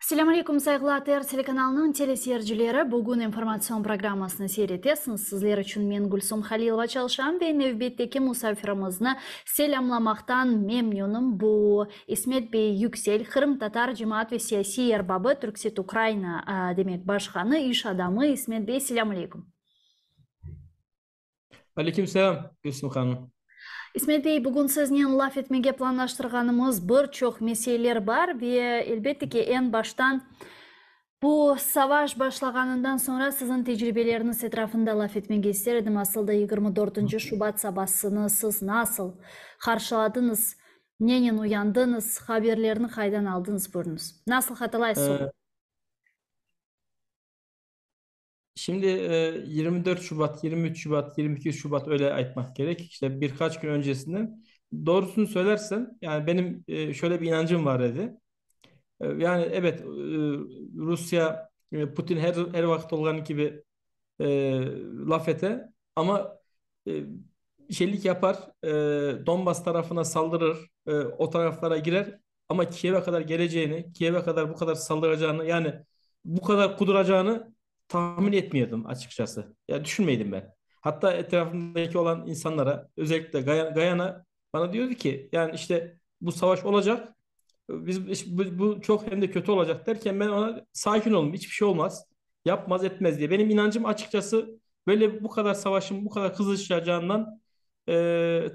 Assalamu alaikum saygılar telekanalının teleseyircileri. Bugün informasyon programmasını seyretesiniz. Sizler için men Gülsüm Halilova çalışan ve növbetteki musafirimizni selamlamaktan memnunum. Bu İsmet Bey Yüksel, Kırım Tatar Cemaat ve Siyasi Erbabı, Türkset Ukrayna demek başkanı, iş adamı. İsmet Bey, selamu alaikum. Aleykümselam Gülsüm Hanım. İsmet Bey, bugün sizden laf etmege planlaştırganımız birçok meseleler var ve elbette ki en baştan bu savaş başlaganından sonra sizin tecrübeleriniz etrafında laf etmege isterdim. Aslında 24. Şubat sabahını siz nasıl karşıladınız? Neyle uyandınız? Haberlerini kaydan aldınız buyurunuz. Nasıl hatırlaysınız? Ee, Şimdi 24 Şubat, 23 Şubat, 22 Şubat öyle aytmak gerek. İşte birkaç gün öncesinden doğrusunu söylersem yani benim şöyle bir inancım var dedi. Yani evet, Rusya, Putin her vakit olan gibi e, laf ete ama e, şeylik yapar, Donbas tarafına saldırır, o taraflara girer ama Kiev'e kadar geleceğini, Kiev'e kadar bu kadar saldıracağını, yani bu kadar kuduracağını tahmin etmiyordum açıkçası. Ya düşünmeydim ben. Hatta etrafımdaki olan insanlara, özellikle Gayana bana diyordu ki yani işte bu savaş olacak. Bu çok hem de kötü olacak derken ben ona sakin olun, hiçbir şey olmaz, yapmaz etmez diye. Benim inancım açıkçası böyle bu kadar savaşın bu kadar kızışacağından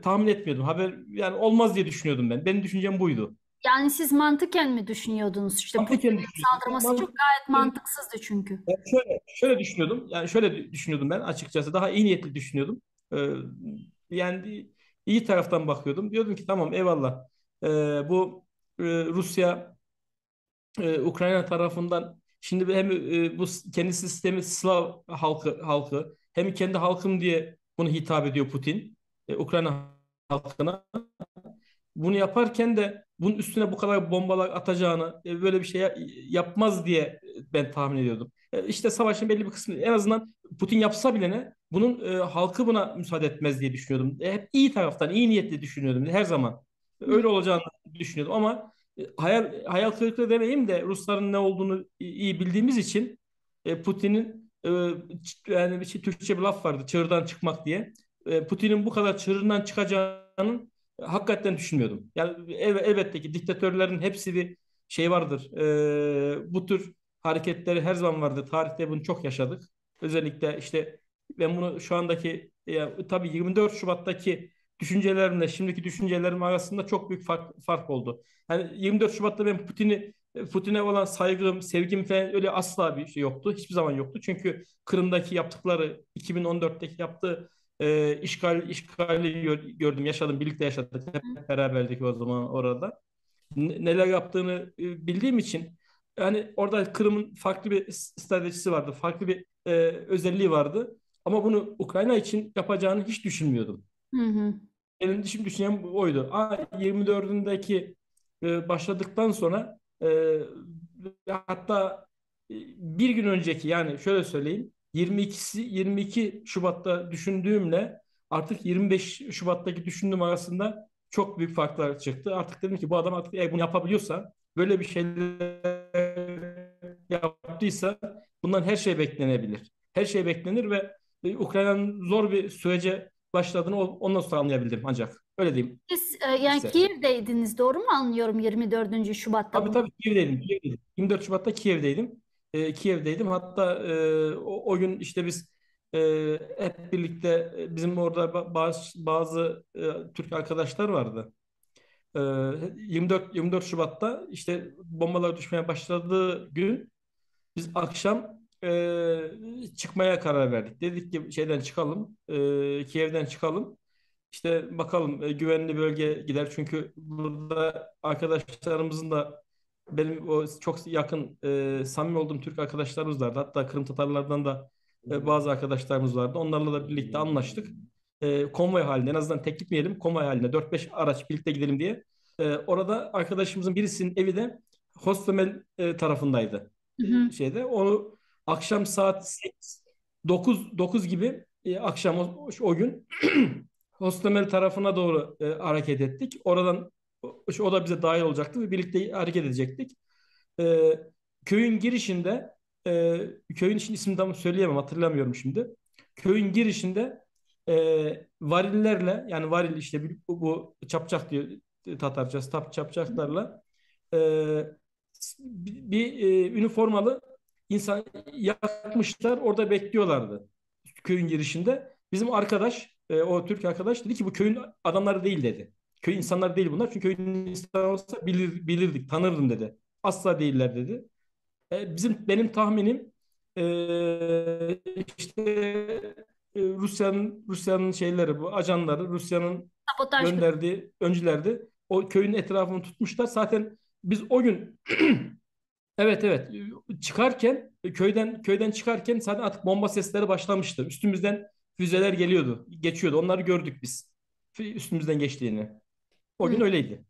tahmin etmiyordum. Haber yani olmaz diye düşünüyordum ben. Benim düşüncem buydu. Yani siz mantıken mi düşünüyordunuz? İşte Mantıken Putin'in düşünüyordum. saldırması çok gayet mantıksızdı çünkü. Yani şöyle düşünüyordum. Yani şöyle düşünüyordum ben açıkçası. Daha iyi niyetli düşünüyordum. Ee, Yani iyi taraftan bakıyordum. Diyordum ki tamam, eyvallah. Bu Rusya, Ukrayna tarafından şimdi hem bu kendi sistemi Slav halkı hem kendi halkım diye bunu hitap ediyor Putin, Ukrayna halkına. Bunu yaparken de bunun üstüne bu kadar bombalar atacağını, böyle bir şey yapmaz diye ben tahmin ediyordum. İşte savaşın belli bir kısmı, en azından Putin yapsa bile ne, bunun halkı buna müsaade etmez diye düşünüyordum. Hep iyi taraftan, iyi niyetli düşünüyordum her zaman. Öyle olacağını düşünüyordum ama hayal kırıklığı demeyeyim de Rusların ne olduğunu iyi bildiğimiz için Putin'in yani bir şey, Türkçe bir laf vardı, çığırdan çıkmak diye. Putin'in bu kadar çığırından çıkacağının hakikaten düşünmüyordum. Yani elbette ki diktatörlerin hepsi bir şey vardır. Bu tür hareketleri her zaman vardı. Tarihte bunu çok yaşadık. Özellikle işte ben bunu şu andaki tabii 24 Şubat'taki düşüncelerimle şimdiki düşüncelerim arasında çok büyük fark oldu. Yani 24 Şubat'ta ben Putin'e olan saygım, sevgim falan öyle asla bir şey yoktu. Hiçbir zaman yoktu. Çünkü Kırım'daki yaptıkları, 2014'teki yaptığı işgali gördüm, yaşadım, birlikte yaşadık. Hep beraberdik o zaman orada. Neler yaptığını bildiğim için yani orada Kırım'ın farklı bir stratejisi vardı, farklı bir özelliği vardı. Ama bunu Ukrayna için yapacağını hiç düşünmüyordum. Hı hı. Benim düşüncem oydu. 24'ündeki başladıktan sonra hatta bir gün önceki, yani şöyle söyleyeyim, 22 Şubat'ta düşündüğümle artık 25 Şubat'taki düşündüğüm arasında çok büyük farklar çıktı. Artık dedim ki bu adam artık eğer bunu yapabiliyorsa, böyle bir şeyler yaptıysa bundan her şey beklenebilir. Her şey beklenir ve Ukrayna'nın zor bir sürece başladığını ondan sonra anlayabildim ancak. Öyle diyeyim Siz yani size. Kiev'deydiniz, doğru mu anlıyorum, 24. Şubat'ta Tabii bunu? tabii Kiev'deydim. 24 Şubat'ta Kiev'deydim. Kiev'deydim. Hatta o gün işte biz hep birlikte, bizim orada bazı Türk arkadaşlar vardı. 24 Şubat'ta işte bombalar düşmeye başladığı gün biz akşam çıkmaya karar verdik. Dedik ki şeyden çıkalım, Kiev'den çıkalım. İşte bakalım, güvenli bölge gider. Çünkü burada arkadaşlarımızın da, benim o çok yakın samimi olduğum Türk arkadaşlarımız vardı. Hatta Kırım Tatarlardan da bazı arkadaşlarımız vardı. Onlarla da birlikte anlaştık. Konvoy halinde, en azından tek gitmeyelim, konvoy halinde 4-5 araç birlikte gidelim diye. Orada arkadaşımızın birisinin evi de Hostomel tarafındaydı. Hı hı. Şeyde onu akşam saat 8, 9 gibi, akşam o gün Hostomel tarafına doğru hareket ettik. Oradan o da bize dahil olacaktı ve birlikte hareket edecektik. E, köyün girişinde köyün için ismini tam söyleyemem, hatırlamıyorum şimdi. Köyün girişinde varillerle, yani varil işte bu çapçak diyor Tatarcası, çapçaklarla e, üniformalı insan yakmışlar, orada bekliyorlardı köyün girişinde. Bizim arkadaş, o Türk arkadaş dedi ki bu köyün adamları değil dedi. Köy insanları değil bunlar. Çünkü köyün insanı olsa bilirdik, tanırdım dedi. Asla değiller dedi. Benim tahminim işte Rusya'nın şeyleri, bu ajanları, Rusya'nın Sabotaj. gönderdiği öncülerdi. O köyün etrafını tutmuşlar. Zaten biz o gün evet, evet, çıkarken köyden çıkarken zaten artık bomba sesleri başlamıştı. Üstümüzden füzeler geliyordu, geçiyordu. Onları gördük biz. Üstümüzden geçtiğini. O gün Hı. öyleydi.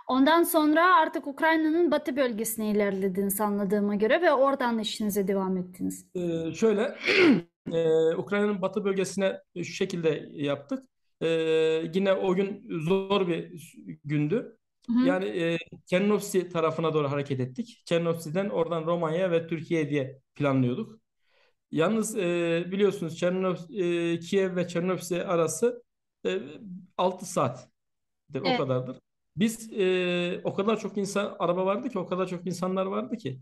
Ondan sonra artık Ukrayna'nın batı bölgesine ilerlediniz anladığıma göre ve oradan işinize devam ettiniz. Şöyle Ukrayna'nın batı bölgesine şu şekilde yaptık. Ee, Yine o gün zor bir gündü. Hı hı. Yani Çernovtsi tarafına doğru hareket ettik. Çernovtsi'den oradan Romanya ve Türkiye diye planlıyorduk. Yalnız biliyorsunuz Kiev ve Çernovtsi arası e, 6 saattir, o Evet. kadardır. Biz o kadar çok araba vardı ki, o kadar çok insanlar vardı ki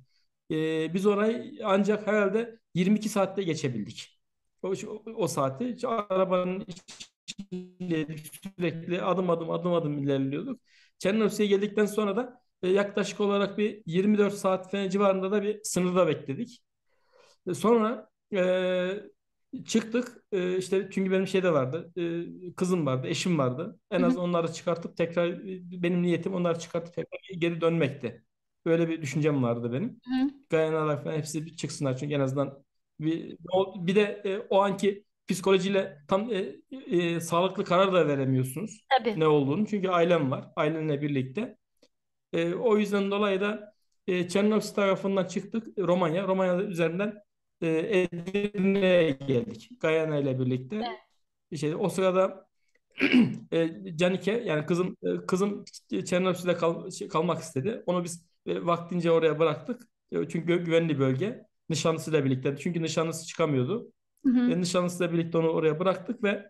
biz orayı ancak herhalde 22 saatte geçebildik. O saati hiç arabanın içindeydik, sürekli adım adım ilerliyorduk. Çernovsi'ye geldikten sonra da yaklaşık olarak bir 24 saat falan civarında da bir sınırda bekledik. Sonra çıktık. İşte çünkü benim şeyde vardı. Kızım vardı, eşim vardı. En Hı hı. az onları çıkartıp tekrar benim niyetim onları çıkartıp tekrar geri dönmekti. Böyle bir düşüncem vardı benim. Hı hı. Gayanalar falan hepsi bir çıksınlar, çünkü en azından bir de o anki psikolojiyle tam sağlıklı karar da veremiyorsunuz Tabii. ne olduğunu. Çünkü ailem var. Ailemle birlikte. O yüzden dolayı da Çernovsi tarafından çıktık Romanya. Romanya üzerinden Edirne'ye geldik. Gayana ile birlikte. O sırada Canike, yani kızım Çernovsi'de kalmak istedi. Onu biz vaktince oraya bıraktık. Çünkü güvenli bölge. Nişanlısıyla birlikte. Çünkü nişanlısı çıkamıyordu. Hı hı. Nişanlısıyla birlikte onu oraya bıraktık ve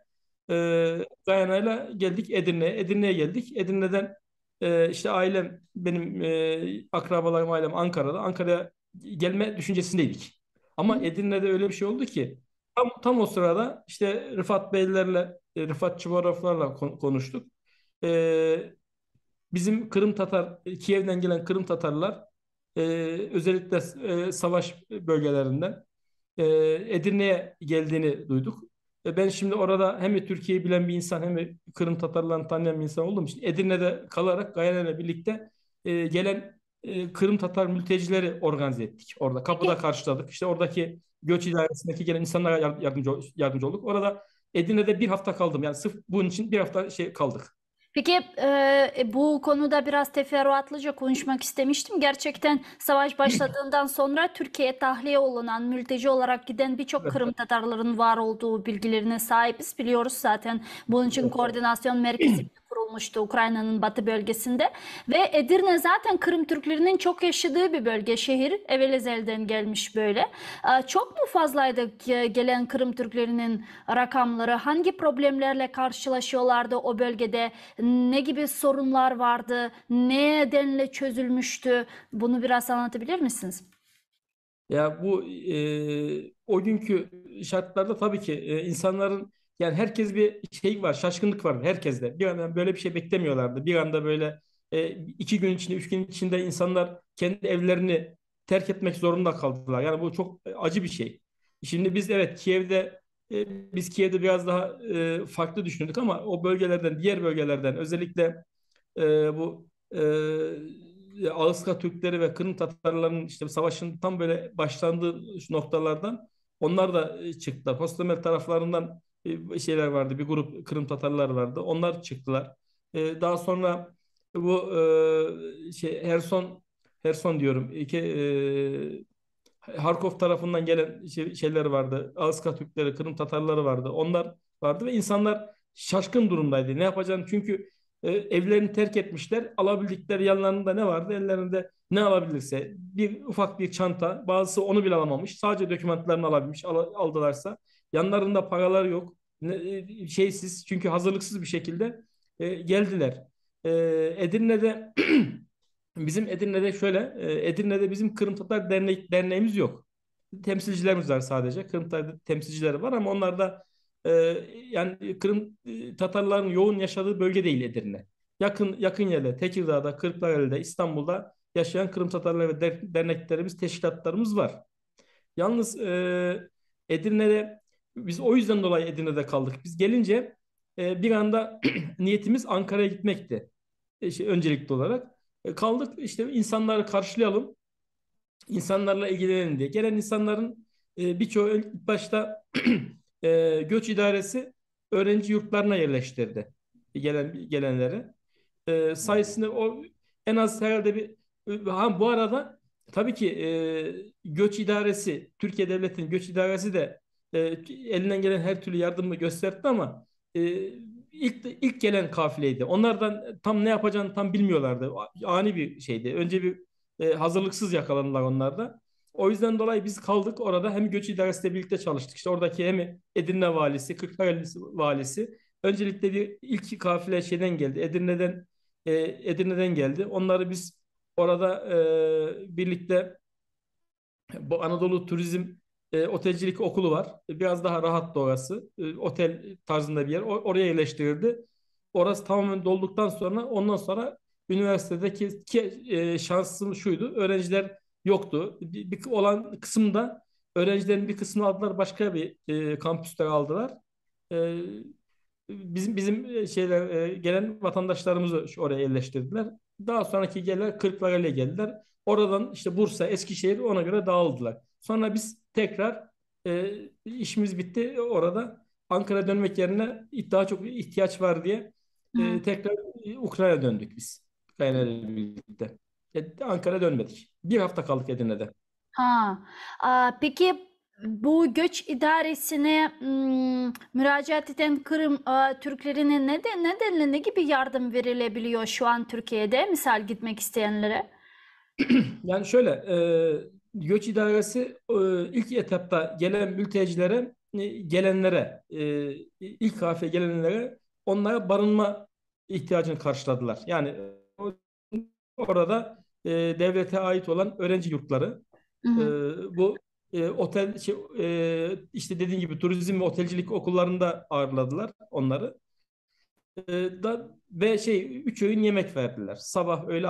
Gayana'yla geldik Edirne'ye. Edirne'ye geldik. Edirne'den işte benim akrabalarım, ailem Ankara'da. Ankara'ya gelme düşüncesindeydik. Hı Ama hı. Edirne'de öyle bir şey oldu ki tam o sırada işte Rıfat Çuvarovlarla konuştuk. E, Bizim Kiev'den gelen Kırım Tatarlar e, özellikle savaş bölgelerinden e, Edirne'ye geldiğini duyduk. Ben şimdi orada hem Türkiye'yi bilen bir insan hem de Kırım Tatarlarını tanıyan bir insan olduğum için Edirne'de kalarak Gayen'le birlikte gelen Kırım Tatar mültecileri organize ettik. Orada kapıda Peki, karşıladık. İşte oradaki göç idaresindeki gelen insanlara yardımcı olduk. Orada Edirne'de bir hafta kaldım. Yani sırf bunun için bir hafta kaldık. peki, bu konuda biraz teferruatlıca konuşmak istemiştim. Gerçekten savaş başladığından sonra Türkiye'ye tahliye olunan, mülteci olarak giden birçok Evet, Kırım Tatarların var olduğu bilgilerine sahibiz. Biliyoruz zaten bunun için evet. koordinasyon merkezi kurulmuştu Ukrayna'nın batı bölgesinde. Ve Edirne zaten Kırım Türklerinin çok yaşadığı bir bölge, şehir. Evvelezelden gelmiş böyle. Çok mu fazlaydı gelen Kırım Türklerinin rakamları? Hangi problemlerle karşılaşıyorlardı o bölgede? Ne gibi sorunlar vardı? Ne nedenle çözülmüştü? Bunu biraz anlatabilir misiniz? Ya bu o günkü şartlarda tabii ki insanların, yani herkes bir şey var, şaşkınlık var herkeste. Bir anda böyle bir şey beklemiyorlardı. Bir anda böyle 2 gün içinde, 3 gün içinde insanlar kendi evlerini terk etmek zorunda kaldılar. Yani bu çok acı bir şey. Şimdi biz Kiev'de biraz daha farklı düşündük ama o diğer bölgelerden özellikle bu Ağızka Türkleri ve Kırım Tatarlarının işte savaşın tam böyle başlandığı şu noktalardan onlar da çıktılar. Hostomel taraflarından şeyler vardı. Bir grup Kırım Tatarlar vardı. Onlar çıktılar. Daha sonra bu Herson diyorum. Harkov tarafından gelen şeyler vardı. Ağızka Türkleri, Kırım Tatarları vardı. Onlar vardı ve insanlar şaşkın durumdaydı. Ne yapacağını, çünkü evlerini terk etmişler. Alabildikleri yanlarında ne vardı? Ellerinde ne alabilirse bir ufak bir çanta, bazısı onu bile alamamış. Sadece dokümanlarını alabilmiş. Aldılarsa yanlarında paralar yok. Şeysiz çünkü hazırlıksız bir şekilde geldiler. Edirne'de bizim Edirne'de şöyle Edirne'de bizim Kırım Tatar derneğimiz yok. Temsilcilerimiz var sadece. Kırım Tatar temsilcileri var ama onlar da e, yani Kırım Tatarların yoğun yaşadığı bölge değil Edirne. Yakın yerler Tekirdağ'da, Kırklareli'de, İstanbul'da yaşayan Kırım Tatarları ve derneklerimiz, teşkilatlarımız var. Yalnız Edirne'de biz o yüzden dolayı Edirne'de kaldık. Biz gelince bir anda niyetimiz Ankara'ya gitmekti. Öncelikli olarak. Kaldık işte insanları karşılayalım, insanlarla ilgilenelim diye. Gelen insanların birçoğu ilk başta göç idaresi öğrenci yurtlarına yerleştirdi gelenleri. Sayısını o en az herhalde bu arada tabii ki göç idaresi Türkiye Devleti'nin göç idaresi de elinden gelen her türlü yardımı gösterdi ama e, ilk gelen kafileydi. Onlardan tam ne yapacağını tam bilmiyorlardı. Ani bir şeydi. Önce bir hazırlıksız yakalandılar onlar da. O yüzden dolayı biz kaldık orada hem göç idaresiyle birlikte çalıştık. İşte oradaki hem Edirne valisi, Kırklareli valisi öncelikle bir ilk kafile şeyden geldi. Edirne'den geldi. Onları biz orada birlikte bu Anadolu Turizm Otelcilik Okulu var. Biraz daha rahat da orası. Otel tarzında bir yer. Oraya yerleştirildi. Orası tamamen dolduktan sonra ondan sonra üniversitedeki şansım şuydu. Öğrenciler yoktu. Bir olan kısımda öğrencilerin bir kısmını aldılar. Başka bir kampüste aldılar. E, bizim şeyler gelen vatandaşlarımızı oraya yerleştirdiler. Daha sonraki gelen Kırklareli'ye geldiler. Oradan işte Bursa, Eskişehir ona göre dağıldılar. Sonra biz tekrar işimiz bitti orada. Ankara dönmek yerine daha çok ihtiyaç var diye Hı. tekrar Ukrayna'ya döndük biz. Ukrayna'yla birlikte. Ankara'ya dönmedik. Bir hafta kaldık Edirne'de. Ha. Peki bu göç idaresine müracaat eden Kırım Türklerine nedenle ne gibi yardım verilebiliyor şu an Türkiye'de? Misal gitmek isteyenlere. Yani şöyle, göç idaresi ilk etapta gelen mültecilere, gelenlere, ilk kafeye gelenlere onlara barınma ihtiyacını karşıladılar. Yani orada devlete ait olan öğrenci yurtları, Hı e, hı. bu işte dediğim gibi turizm ve otelcilik okullarında ağırladılar onları. Ve üç öğün yemek verdiler. Sabah, öğle,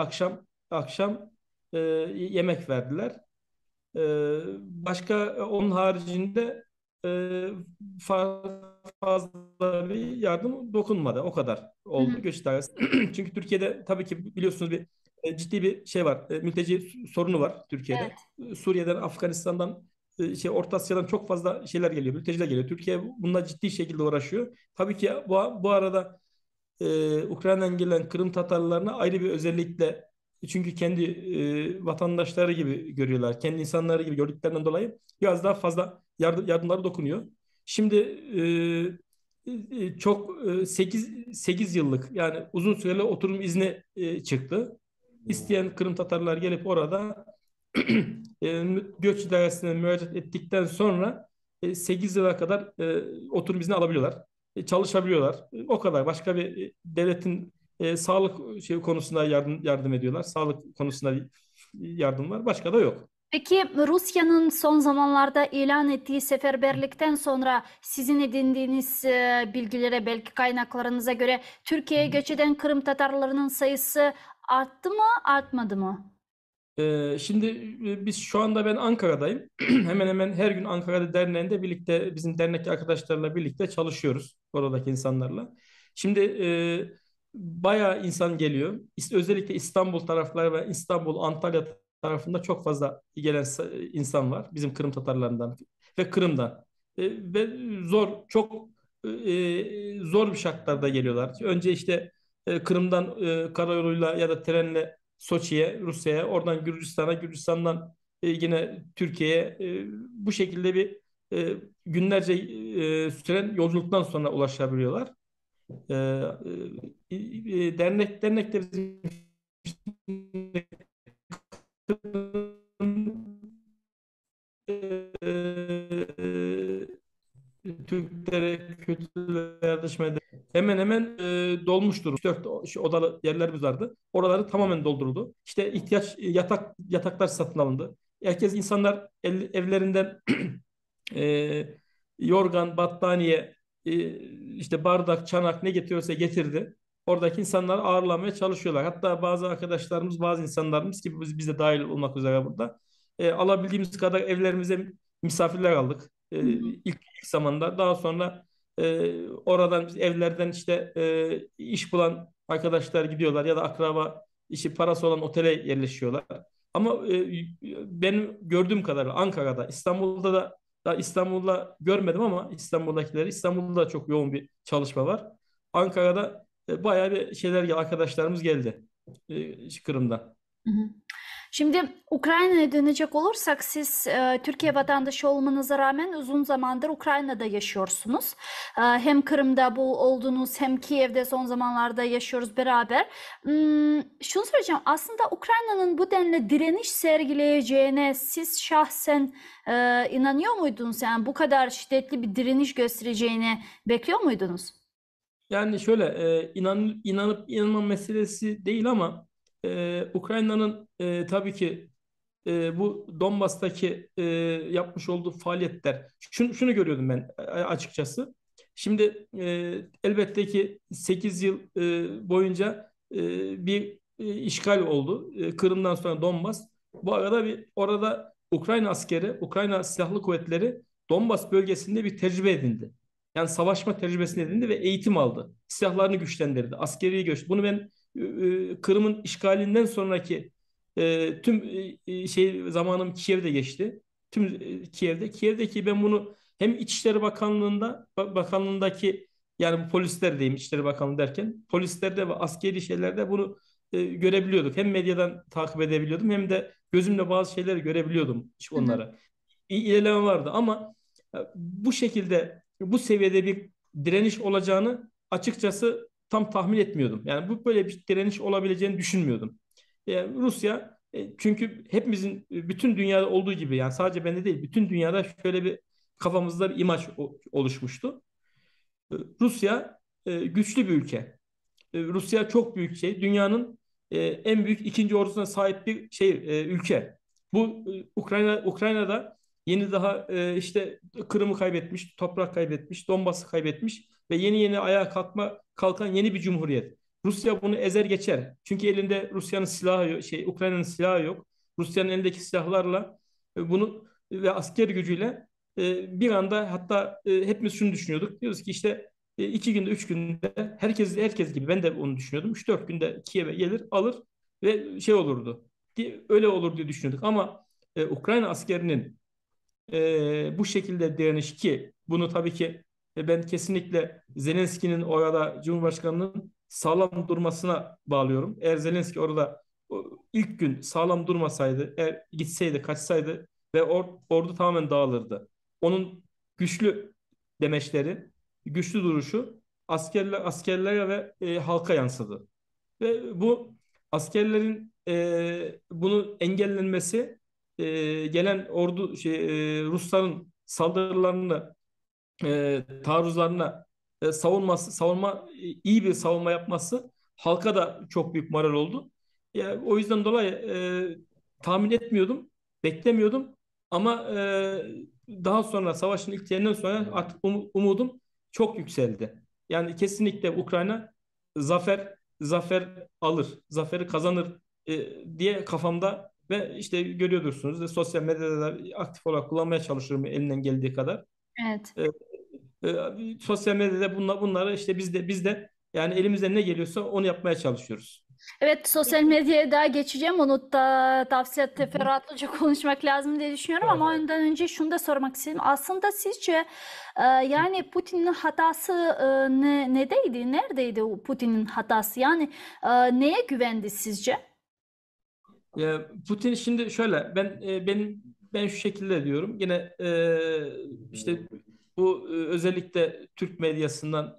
akşam yemek verdiler. Başka onun haricinde e, fazla bir yardım dokunmadı. O kadar Hı hı. oldu göç idaresi. Çünkü Türkiye'de tabii ki biliyorsunuz ciddi bir şey var. Mülteci sorunu var Türkiye'de. Evet. Suriye'den, Afganistan'dan, Orta Asya'dan çok fazla şeyler geliyor. Mülteciler geliyor. Türkiye bununla ciddi şekilde uğraşıyor. Tabii ki bu arada Ukrayna'dan gelen Kırım Tatarlarına ayrı bir özellikle çünkü kendi vatandaşları gibi görüyorlar. Kendi insanları gibi gördüklerinden dolayı biraz daha fazla yardımları dokunuyor. Şimdi çok 8 yıllık yani uzun süreli oturum izni çıktı. İsteyen Kırım Tatarlar gelip orada göç idaresine müracaat ettikten sonra 8 yıla kadar oturum izni alabiliyorlar. Çalışabiliyorlar. O kadar. Başka bir devletin sağlık konusunda yardım ediyorlar. Sağlık konusunda yardım var. Başka da yok. Peki Rusya'nın son zamanlarda ilan ettiği seferberlikten sonra sizin edindiğiniz bilgilere belki kaynaklarınıza göre Türkiye'ye göç eden Kırım Tatarlarının sayısı arttı mı, artmadı mı? Şimdi biz şu anda ben Ankara'dayım. Hemen hemen her gün Ankara'da derneğinde birlikte bizim dernek arkadaşlarla birlikte çalışıyoruz oradaki insanlarla. Şimdi bayağı insan geliyor. Özellikle İstanbul tarafları ve İstanbul, Antalya tarafında çok fazla gelen insan var. Bizim Kırım Tatarlarından ve Kırım'dan. Ve çok zor bir şartlarda geliyorlar. Önce işte Kırım'dan karayoluyla ya da trenle Soçi'ye, Rusya'ya, oradan Gürcistan'a, Gürcistan'dan yine Türkiye'ye bu şekilde bir günlerce süren yolculuktan sonra ulaşabiliyorlar. E, dernekte bizim Türklere kötü yaklaşmaya hemen hemen dolmuştur. 3-4 odalı yerlerimiz vardı. Oraları tamamen dolduruldu. İşte yataklar satın alındı. İnsanlar evlerinden e, yorgan, battaniye, işte bardak, çanak ne getiriyorsa getirdi. Oradaki insanları ağırlamaya çalışıyorlar. Hatta bazı arkadaşlarımız, bazı insanlarımız ki biz de dahil olmak üzere burada alabildiğimiz kadar evlerimize misafirler aldık. Hı hı. İlk zamanda. Daha sonra oradan biz evlerden işte iş bulan arkadaşlar gidiyorlar ya da akraba işi parası olan otele yerleşiyorlar. Ama benim gördüğüm kadarıyla Ankara'da, İstanbul'da da daha İstanbul'da görmedim ama İstanbul'da çok yoğun bir çalışma var. Ankara'da bayağı bir arkadaşlarımız geldi Kırım'dan. Hı hı. Şimdi Ukrayna'ya dönecek olursak siz Türkiye vatandaşı olmanıza rağmen uzun zamandır Ukrayna'da yaşıyorsunuz. Hem Kırım'da bu oldunuz hem Kiev'de son zamanlarda yaşıyoruz beraber. Şunu söyleyeceğim, aslında Ukrayna'nın bu denli direniş sergileyeceğine siz şahsen inanıyor muydunuz? Yani bu kadar şiddetli bir direniş göstereceğini bekliyor muydunuz? Yani şöyle inanıp inanma meselesi değil ama Ukrayna'nın tabii ki bu Donbas'taki yapmış olduğu faaliyetler şunu görüyordum ben açıkçası. Şimdi elbette ki 8 yıl boyunca bir işgal oldu. Kırım'dan sonra Donbas. Bu arada orada Ukrayna Silahlı Kuvvetleri Donbas bölgesinde bir tecrübe edindi. Yani savaşma tecrübesini edindi ve eğitim aldı. Silahlarını güçlendirdi. Askeri göç. Bunu ben Kırım'ın işgalinden sonraki tüm zamanım Kiev'de geçti. Tüm Kiev'deki ben bunu hem İçişleri Bakanlığındaki yani bu polisler diyeyim İçişleri Bakanlığı derken polislerde ve askeri şeylerde bunu görebiliyorduk. Hem medyadan takip edebiliyordum hem de gözümle bazı şeyleri görebiliyordum Hı hı. onlara. İlerleme vardı ama bu şekilde bu seviyede bir direniş olacağını açıkçası tam tahmin etmiyordum. Yani bu böyle bir direniş olabileceğini düşünmüyordum. Rusya çünkü hepimizin bütün dünyada olduğu gibi yani sadece bende değil bütün dünyada şöyle bir kafamızda bir imaj oluşmuştu. Rusya güçlü bir ülke. Rusya çok büyük dünyanın en büyük ikinci ordusuna sahip bir ülke. Bu Ukrayna'da yeni daha işte Kırım'ı kaybetmiş, toprak kaybetmiş, Donbas'ı kaybetmiş ve yeni kalkan yeni bir cumhuriyet. Rusya bunu ezer geçer. Çünkü elinde Rusya'nın silahı yok, Ukrayna'nın silahı yok. Rusya'nın elindeki silahlarla bunu ve asker gücüyle bir anda hatta hepimiz şunu düşünüyorduk. Diyoruz ki işte 2 günde, 3 günde herkes gibi ben de onu düşünüyordum. 3-4 günde Kiev'e gelir, alır ve olurdu. Öyle olur diye düşünüyorduk. Ama Ukrayna askerinin bu şekilde direniş ki bunu tabii ki ben kesinlikle Zelenski'nin orada Cumhurbaşkanı'nın sağlam durmasına bağlıyorum. Eğer Zelenski orada ilk gün sağlam durmasaydı, eğer gitseydi, kaçsaydı ve ordu tamamen dağılırdı. Onun güçlü demeçleri, güçlü duruşu askerlere ve halka yansıdı. Ve bu askerlerin bunu engellenmesi gelen Rusların saldırılarını taarruzlarına iyi bir savunma yapması halka da çok büyük moral oldu. Yani o yüzden dolayı tahmin etmiyordum, beklemiyordum ama daha sonra savaşın ilk yerinden sonra artık umudum çok yükseldi. Yani kesinlikle Ukrayna zafer alır, zaferi kazanır diye kafamda ve işte görüyorsunuz da sosyal medyada da aktif olarak kullanmaya çalışıyorum elinden geldiği kadar. Evet. E, Sosyal medyada bunları işte biz de yani elimizden ne geliyorsa onu yapmaya çalışıyoruz. Evet, sosyal medyaya daha geçeceğim. Onu da tavsiye teferruatlıca konuşmak lazım diye düşünüyorum ama Evet. ondan önce şunu da sormak istedim. Aslında sizce yani Putin'in hatası nedeydi? Neredeydi o Putin'in hatası? Yani neye güvendi sizce? Putin şimdi şöyle ben şu şekilde diyorum. Yine işte bu özellikle Türk medyasından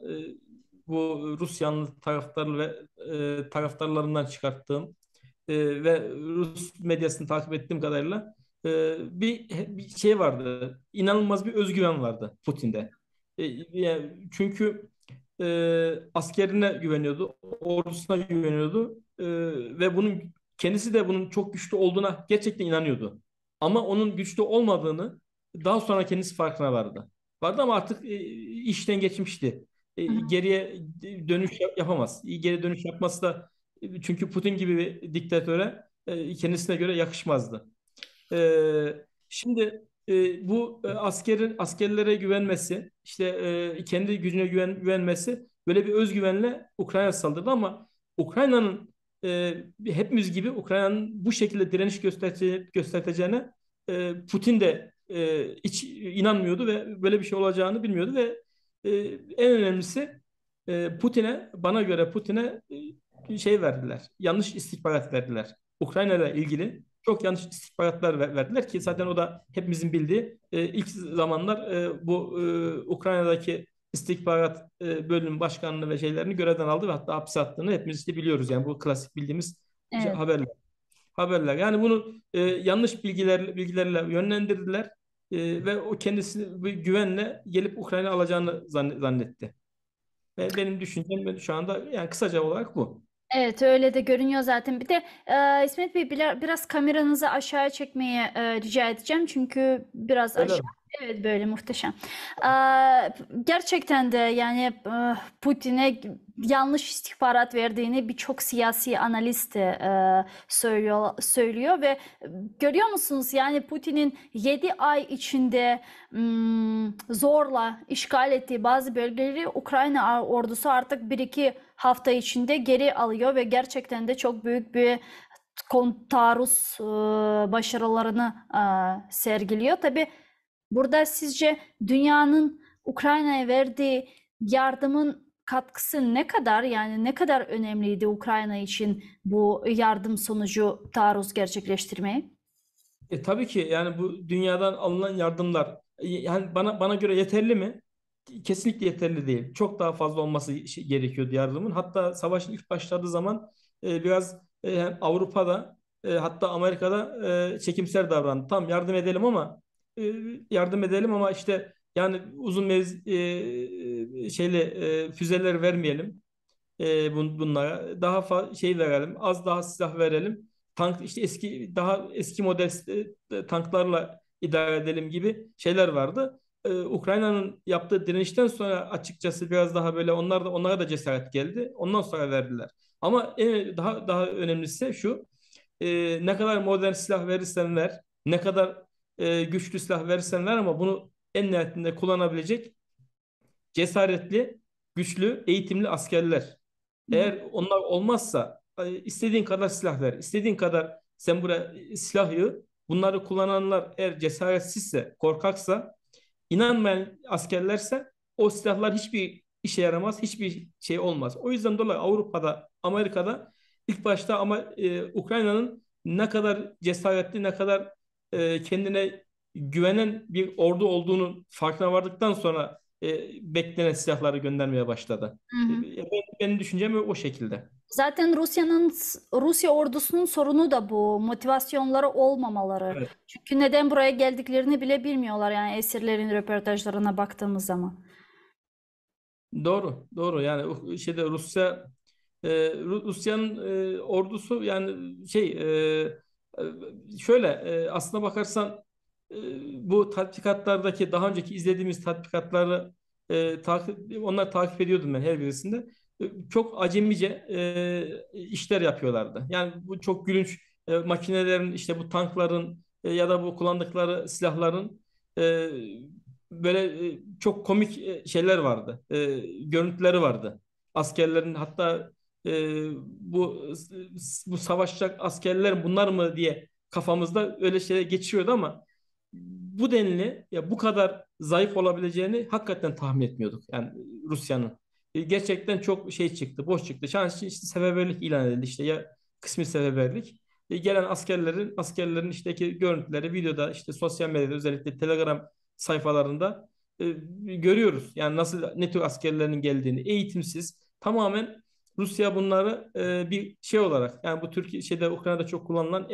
bu Rus yanlı taraftarlı ve taraftarlarından çıkarttığım ve Rus medyasını takip ettiğim kadarıyla bir şey vardı. İnanılmaz bir özgüven vardı Putin'de. Yani çünkü askerine güveniyordu, ordusuna güveniyordu ve kendisi de bunun çok güçlü olduğuna gerçekten inanıyordu. Ama onun güçlü olmadığını daha sonra kendisi farkına vardı. Vardı ama artık işten geçmişti. Hı hı. Geriye dönüş yapamaz. Geri dönüş yapması da çünkü Putin gibi bir diktatöre kendisine göre yakışmazdı. Şimdi bu askerlere güvenmesi, işte kendi gücüne güvenmesi böyle bir özgüvenle Ukrayna saldırdı ama Ukrayna'nın hepimiz gibi Ukrayna'nın bu şekilde direniş göstereceğine Putin de hiç inanmıyordu ve böyle bir şey olacağını bilmiyordu ve e, en önemlisi bana göre Putin'e şey verdiler. Yanlış istihbarat verdiler. Ukrayna ile ilgili çok yanlış istihbaratlar verdiler ki zaten o da hepimizin bildiği ilk zamanlar bu Ukrayna'daki istihbarat bölüm başkanlığı ve şeylerini görevden aldı ve hatta hapse attığını hepimiz de biliyoruz. Yani bu klasik bildiğimiz Evet. haberler. Yani bunu yanlış bilgilerle yönlendirdiler ve o kendisi bir güvenle gelip Ukrayna alacağını zannetti. Ve benim düşüncem şu anda yani kısaca olarak bu. Evet, öyle de görünüyor zaten. Bir de İsmet Bey, biraz kameranızı aşağıya çekmeye rica edeceğim. Çünkü biraz Öyle aşağı. mi? Evet, böyle muhteşem. Gerçekten de yani Putin'e yanlış istihbarat verdiğini birçok siyasi analist de söylüyor ve görüyor musunuz, yani Putin'in 7 ay içinde zorla işgal ettiği bazı bölgeleri Ukrayna ordusu artık bir iki hafta içinde geri alıyor ve gerçekten de çok büyük bir taarruz başarılarını sergiliyor. Tabii burada sizce dünyanın Ukrayna'ya verdiği yardımın katkısı ne kadar, yani ne kadar önemliydi Ukrayna için bu yardım sonucu taarruz gerçekleştirmeyi? Tabii ki yani bu dünyadan alınan yardımlar yani bana göre yeterli mi? Kesinlikle yeterli değil. Çok daha fazla olması gerekiyordu yardımın. Hatta savaşın ilk başladığı zaman biraz hem Avrupa'da hatta Amerika'da çekimser davrandı. Tamam yardım edelim ama yardım edelim ama işte yani uzun füzeler vermeyelim bunlara. Daha şey verelim, az daha silah verelim. Tank işte daha eski model tanklarla idare edelim gibi şeyler vardı. Ukrayna'nın yaptığı direnişten sonra açıkçası biraz daha böyle onlara da cesaret geldi. Ondan sonra verdiler. Ama daha önemlisi şu. Ne kadar modern silah verirsen ver, ne kadar güçlü silah verirsen ver ama bunu en nihayetinde kullanabilecek cesaretli, güçlü, eğitimli askerler. Hı hı. Eğer onlar olmazsa istediğin kadar silah ver, istediğin kadar sen buraya silah yığ. Bunları kullananlar eğer cesaretsizse, korkaksa, inanmayan askerlerse o silahlar hiçbir işe yaramaz, hiçbir şey olmaz. O yüzden dolayı Avrupa'da, Amerika'da ilk başta ama Ukrayna'nın ne kadar cesaretli, ne kadar kendine güvenen bir ordu olduğunu farkına vardıktan sonra beklenen silahları göndermeye başladı. Hı hı. Benim düşüncem o şekilde. Zaten Rusya ordusunun sorunu da bu. Motivasyonları olmamaları. Evet. Çünkü neden buraya geldiklerini bile bilmiyorlar, yani esirlerin röportajlarına baktığımız zaman. Doğru, doğru. Yani Rusya'nın ordusu yani şöyle aslına bakarsan e, bu tatbikatlardaki daha önceki izlediğimiz tatbikatları onlar takip ediyordum ben her birisinde. Çok acemice işler yapıyorlardı. Yani bu çok gülünç makinelerin işte bu tankların ya da bu kullandıkları silahların e, böyle çok komik şeyler vardı. Görüntüleri vardı. Askerlerin hatta e, bu bu savaşacak askerler bunlar mı diye kafamızda öyle şeyler geçiyordu ama bu denli ya bu kadar zayıf olabileceğini hakikaten tahmin etmiyorduk. Yani Rusya'nın. Gerçekten çok şey çıktı, boş çıktı. Şans işte seferberlik ilan edildi işte ya kısmi seferberlik. Gelen askerlerin işteki görüntüleri videoda işte sosyal medyada özellikle Telegram sayfalarında görüyoruz. Yani nasıl ne tür askerlerin geldiğini, eğitimsiz, tamamen Rusya bunları bir şey olarak, yani bu Türkiye şeyde Ukrayna'da çok kullanılan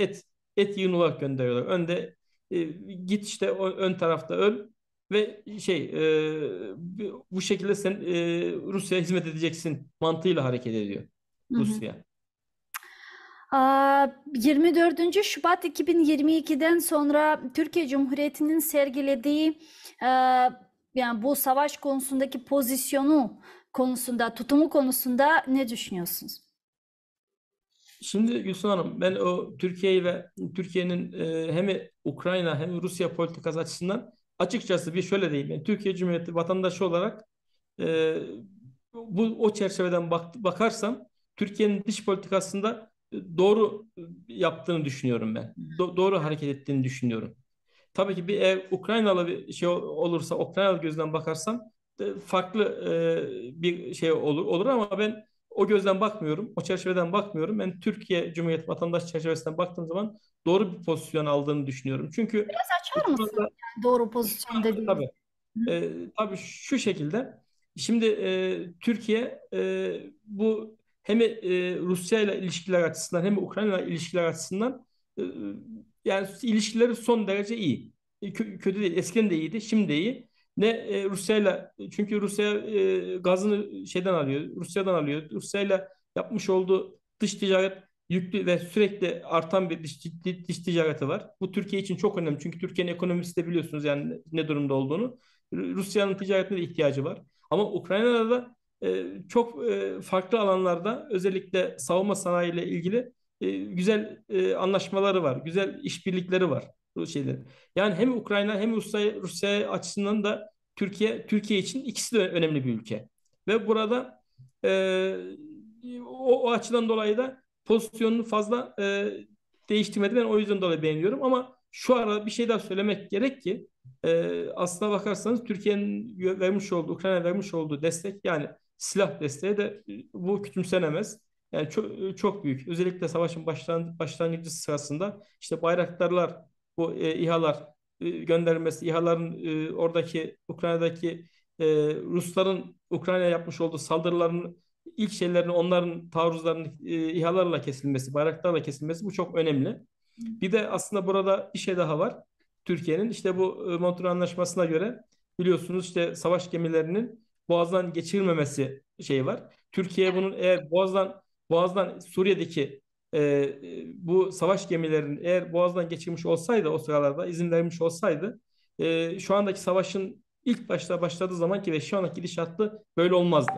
et yığını olarak gönderiyorlar. Önde e, git işte ön tarafta öl ve bu şekilde sen Rusya'ya hizmet edeceksin mantığıyla hareket ediyor Hı hı. Rusya. 24. Şubat 2022'den sonra Türkiye Cumhuriyeti'nin sergilediği e, yani bu savaş konusundaki pozisyonu konusunda, tutumu konusunda ne düşünüyorsunuz? Şimdi Gülsün Hanım, ben o Türkiye'yi ve Türkiye'nin hem Ukrayna hem Rusya politikası açısından açıkçası bir şöyle diyeyim. Yani Türkiye Cumhuriyeti vatandaşı olarak e, o çerçeveden bakarsam Türkiye'nin dış politikasında doğru yaptığını düşünüyorum ben. Doğru hareket ettiğini düşünüyorum. Tabii ki bir eğer Ukraynalı bir şey olursa, Ukraynalı gözden bakarsam farklı bir şey olur ama ben o gözden bakmıyorum. O çerçeveden bakmıyorum. Ben Türkiye Cumhuriyeti vatandaş çerçevesinden baktığım zaman doğru bir pozisyon aldığını düşünüyorum. Çünkü Biraz açar şu mısın anda doğru pozisyon dediğiniz? tabii tabii şu şekilde. Şimdi Türkiye bu hem Rusya ile ilişkiler açısından hem Ukrayna ile ilişkiler açısından e, yani ilişkileri son derece iyi. Kötü değil. Eskiden de iyiydi, şimdi de iyi. Ne Rusya ile, çünkü Rusya gazını şeyden alıyor, Rusya'dan alıyor. Rusya ile yapmış olduğu dış ticaret yüklü ve sürekli artan bir dış ticareti var. Bu Türkiye için çok önemli. Çünkü Türkiye'nin ekonomisi de biliyorsunuz yani ne durumda olduğunu. Rusya'nın ticaretine de ihtiyacı var. Ama Ukrayna'da da çok farklı alanlarda, özellikle savunma sanayi ile ilgili güzel anlaşmaları var. Güzel işbirlikleri var bu şeylerin. Yani hem Ukrayna hem Rusya açısından da Türkiye için ikisi de önemli bir ülke. Ve burada o açıdan dolayı da pozisyonunu fazla değiştirmedi. Ben o yüzden dolayı beğeniyorum ama şu ara bir şey daha söylemek gerek ki aslına bakarsanız Türkiye'nin vermiş olduğu, Ukrayna vermiş olduğu destek, yani silah desteği de bu küçümsenemez. Yani çok büyük. Özellikle savaşın başlangıcı sırasında işte bayraktarlar, bu İHA'lar gönderilmesi, İHA'ların oradaki Ukrayna'daki Rusların Ukrayna'ya yapmış olduğu saldırıların ilk şeylerin, onların taarruzlarının İHA'larla kesilmesi, bayraktarla kesilmesi, bu çok önemli. Bir de aslında burada bir şey daha var. Türkiye'nin işte bu Montreux Anlaşması'na göre biliyorsunuz işte savaş gemilerinin Boğaz'dan geçirilmemesi şeyi var. Türkiye bunun eğer Boğaz'dan Suriye'deki bu savaş gemilerinin eğer Boğaz'dan geçirmiş olsaydı, o sıralarda izin vermiş olsaydı şu andaki savaşın ilk başladığı zamanki ve şu andaki gidişatı böyle olmazdı.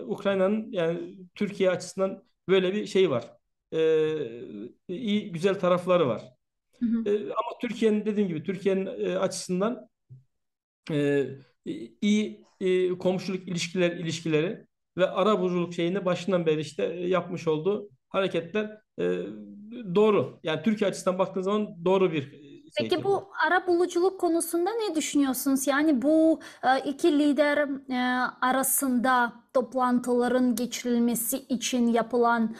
Ukrayna'nın yani Türkiye açısından böyle bir şey var. İyi güzel tarafları var. Hı hı. Ama Türkiye'nin, dediğim gibi, Türkiye'nin açısından e, iyi komşuluk ilişkileri ve arabuluculuk şeyini başından beri işte yapmış olduğu hareketler doğru. Yani Türkiye açısından baktığın zaman doğru bir Peki bu. bu arabuluculuk konusunda ne düşünüyorsunuz? Yani bu iki lider arasında toplantıların geçirilmesi için yapılan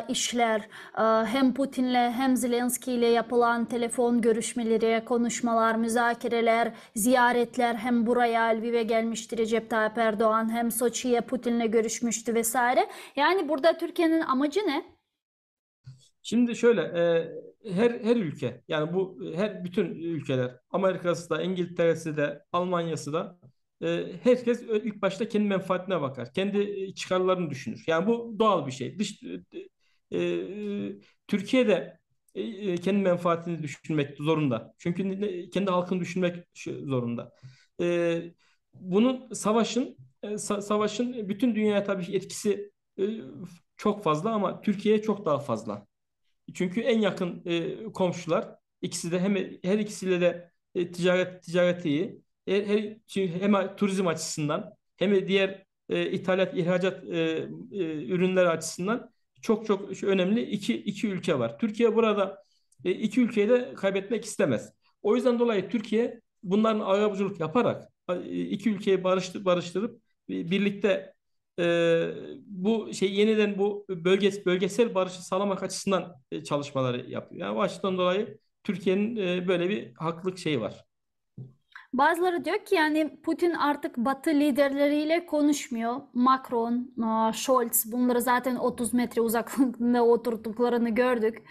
işler, hem Putin'le hem Zelenski'yle yapılan telefon görüşmeleri, konuşmalar, müzakereler, ziyaretler, hem buraya Lviv'e gelmişti Recep Tayyip Erdoğan, hem Soçi'ye Putin'le görüşmüştü vesaire. Yani burada Türkiye'nin amacı ne? Şimdi şöyle her ülke, yani bu bütün ülkeler, Amerika'sı da, İngiltere'si de, Almanya'sı da herkes ilk başta kendi menfaatine bakar. Kendi çıkarlarını düşünür. Yani bu doğal bir şey. Türkiye de kendi menfaatini düşünmek zorunda. Çünkü kendi halkını düşünmek zorunda. E, bunun savaşın bütün dünyaya tabii ki etkisi e, çok fazla ama Türkiye'ye çok daha fazla. Çünkü en yakın komşular, ikisi de, her ikisiyle de ticareti iyi. Çünkü hem turizm açısından hem de diğer ihracat ürünler açısından çok önemli iki ülke var. Türkiye burada iki ülkeyi de kaybetmek istemez. O yüzden dolayı Türkiye bunların arabuluculuk yaparak iki ülkeyi barıştırıp birlikte bu yeniden bu bölgesel barışı sağlamak açısından çalışmaları yapıyor. Yani o açıdan dolayı Türkiye'nin böyle bir haklılık şeyi var. Bazıları diyor ki yani Putin artık Batı liderleriyle konuşmuyor. Macron, Scholz bunları zaten 30 metre uzaklıkta oturduklarını gördük.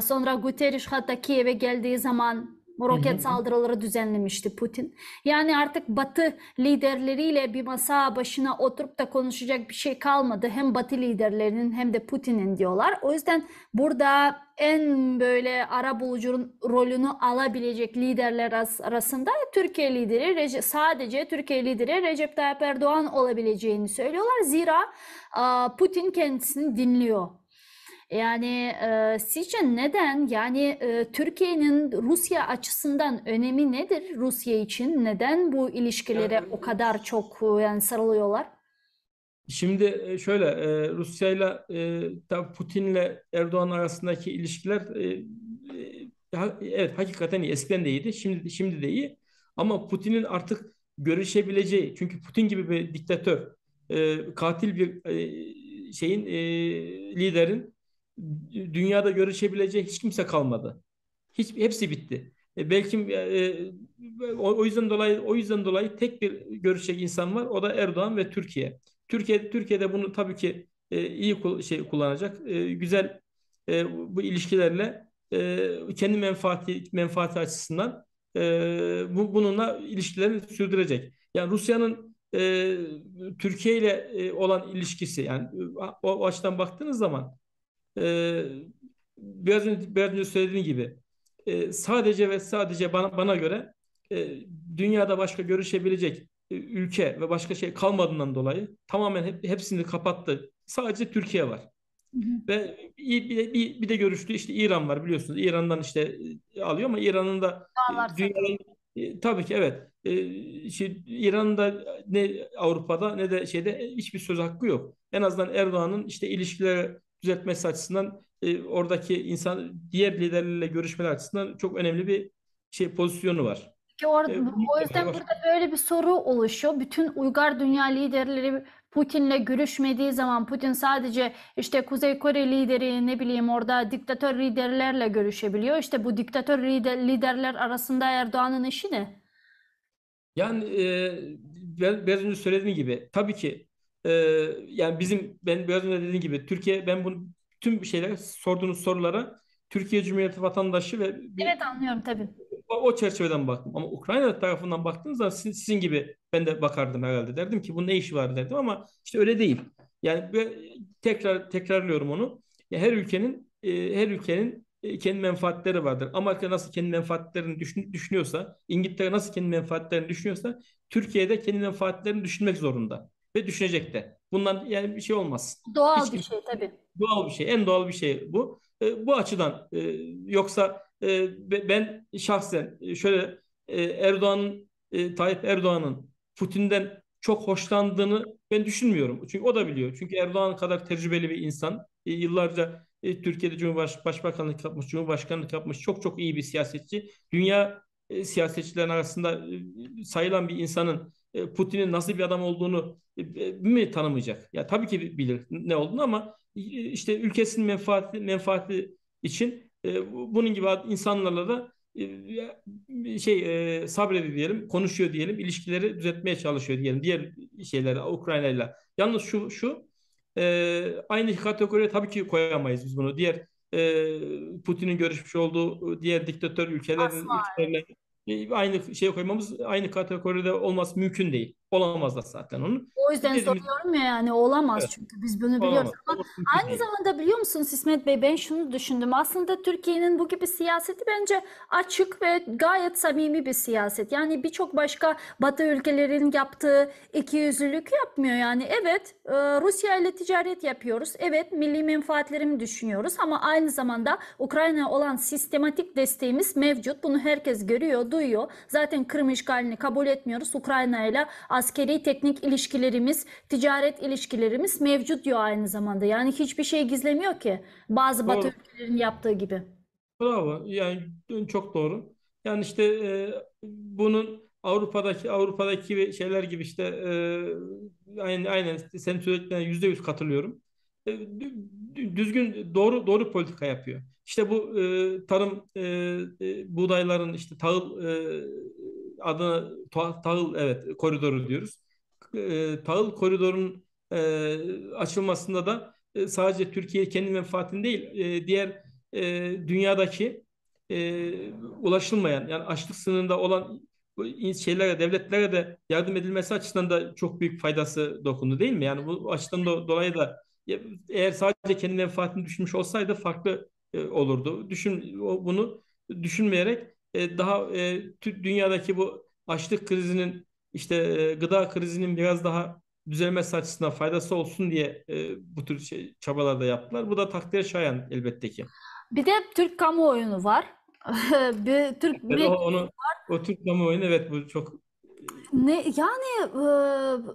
Sonra Guterres hatta Kiev'e geldiği zaman Hı roket hı. saldırıları düzenlemişti Putin. Yani artık Batı liderleriyle bir masa başına oturup da konuşacak bir şey kalmadı. Hem Batı liderlerinin hem de Putin'in diyorlar. O yüzden burada en böyle arabulucunun rolünü alabilecek liderler arasında Türkiye lideri, sadece Türkiye lideri Recep Tayyip Erdoğan olabileceğini söylüyorlar. Zira Putin kendisini dinliyor. Yani sizce neden? Yani Türkiye'nin Rusya açısından önemi nedir Rusya için? Neden bu ilişkilere o Yani kadar çok yani sarılıyorlar? şimdi şöyle Rusya'yla tabii Putin'le Erdoğan arasındaki ilişkiler evet hakikaten iyi. Eskiden de iyiydi. Şimdi de iyi. Ama Putin'in artık görüşebileceği, çünkü Putin gibi bir diktatör, katil bir liderin dünyada görüşebileceği hiç kimse kalmadı. Hepsi bitti. Belki o yüzden dolayı tek bir görüşecek insan var. O da Erdoğan ve Türkiye. Türkiye'de bunu tabii ki iyi kullanacak. Güzel bu ilişkilerle kendi menfaati açısından bununla ilişkilerini sürdürecek. Yani Rusya'nın Türkiye ile olan ilişkisi, yani o açıdan baktığınız zaman e, biraz önce söylediğim gibi sadece ve sadece bana göre dünyada başka görüşebilecek ülke ve başka şey kalmadığından dolayı tamamen hepsini kapattı. Sadece Türkiye var. Hı hı. Ve bir de görüştü işte İran var, biliyorsunuz. İran'dan işte alıyor ama İran'ın da Dağlar satın. dünyada tabii ki evet, İran'ın da ne Avrupa'da ne de şeyde hiçbir söz hakkı yok. En azından Erdoğan'ın işte ilişkileri düzeltmesi açısından oradaki diğer liderlerle görüşmeler açısından çok önemli bir pozisyonu var. Ki Bunun o da yüzden başka. burada böyle bir soru oluşuyor. Bütün uygar dünya liderleri Putin'le görüşmediği zaman Putin sadece işte Kuzey Kore lideri ne bileyim orada diktatör liderlerle görüşebiliyor. İşte bu diktatör liderler arasında Erdoğan'ın işi ne? Yani biraz önce söylediğim gibi tabii ki e, yani ben biraz önce dediğim gibi ben bunu tüm şeyler sorduğunuz sorulara Türkiye Cumhuriyeti vatandaşı ve Evet anlıyorum tabii. o çerçeveden baktım. Ama Ukrayna tarafından baktığınız zaman sizin gibi ben de bakardım herhalde. Derdim ki bunun ne işi var derdim ama işte öyle değil. Yani tekrarlıyorum onu. Ya her ülkenin kendi menfaatleri vardır. Amerika nasıl kendi menfaatlerini düşünüyorsa, İngiltere nasıl kendi menfaatlerini düşünüyorsa, Türkiye de kendi menfaatlerini düşünmek zorunda ve düşünecek de. Bundan yani bir şey olmaz. Doğal Hiç bir kimse şey tabii. doğal bir şey, en doğal bir şey bu. Bu açıdan yoksa ben şahsen Tayyip Erdoğan'ın Putin'den çok hoşlandığını ben düşünmüyorum. Çünkü o da biliyor. Çünkü Erdoğan kadar tecrübeli bir insan. Yıllarca Türkiye'de Başbakanlık yapmış, Cumhurbaşkanlık yapmış çok çok iyi bir siyasetçi. Dünya siyasetçilerin arasında sayılan bir insanın Putin'in nasıl bir adam olduğunu mi tanımayacak? Ya tabii ki bilir ne olduğunu ama işte ülkesinin menfaati için bunun gibi insanlarla da sabrediyor diyelim, konuşuyor diyelim, ilişkileri düzeltmeye çalışıyor diyelim diğer şeyler Ukrayna'yla. Yalnız aynı kategoriye tabii ki koyamayız biz bunu. Putin'in görüşmüş olduğu diğer diktatör ülkelerle aynı şeye koymamız, aynı kategoride olması mümkün değil. Olamaz da zaten onun. O yüzden Dediğimiz soruyorum ya yani olamaz evet, çünkü biz bunu biliyoruz olamaz. ama O mümkün aynı değil. zamanda biliyor musunuz İsmet Bey ben şunu düşündüm. Aslında Türkiye'nin bu gibi siyaseti bence açık ve gayet samimi bir siyaset. Yani birçok başka Batı ülkelerin yaptığı ikiyüzlülük yapmıyor. Yani evet Rusya ile ticaret yapıyoruz. Evet milli menfaatlerimi düşünüyoruz ama aynı zamanda Ukrayna olan sistematik desteğimiz mevcut. Bunu herkes görüyor, duyuyor. Zaten Kırım işgalini kabul etmiyoruz. Ukrayna ile askeri teknik ilişkilerimiz, ticaret ilişkilerimiz mevcut diyor aynı zamanda. Yani hiçbir şey gizlemiyor ki bazı Batı Doğru. ülkelerin yaptığı gibi. Bravo. Yani çok doğru. Yani işte bunun Avrupa'daki şeyler gibi işte aynen sen söylediklerine %100 katılıyorum. Düzgün doğru politika yapıyor. İşte bu tarım buğdayların işte tahıl adına tahıl, evet, koridoru diyoruz. Tahıl koridorunun açılmasında da sadece Türkiye kendi menfaatini değil, diğer dünyadaki ulaşılmayan, yani açlık sınırında olan bu şeylere, devletlere de yardım edilmesi açısından da çok büyük faydası dokundu, değil mi? Yani bu açıdan dolayı da eğer sadece kendi menfaatini düşünmüş olsaydı farklı olurdu. Bunu düşünmeyerek daha dünyadaki bu açlık krizinin, işte gıda krizinin biraz daha düzelmesi açısından faydası olsun diye bu tür çabalar da yaptılar. Bu da takdire şayan elbette ki. Bir de Türk kamuoyunu var. Bir Türk Evet, o Türk kamuoyunu, evet, bu çok ne yani,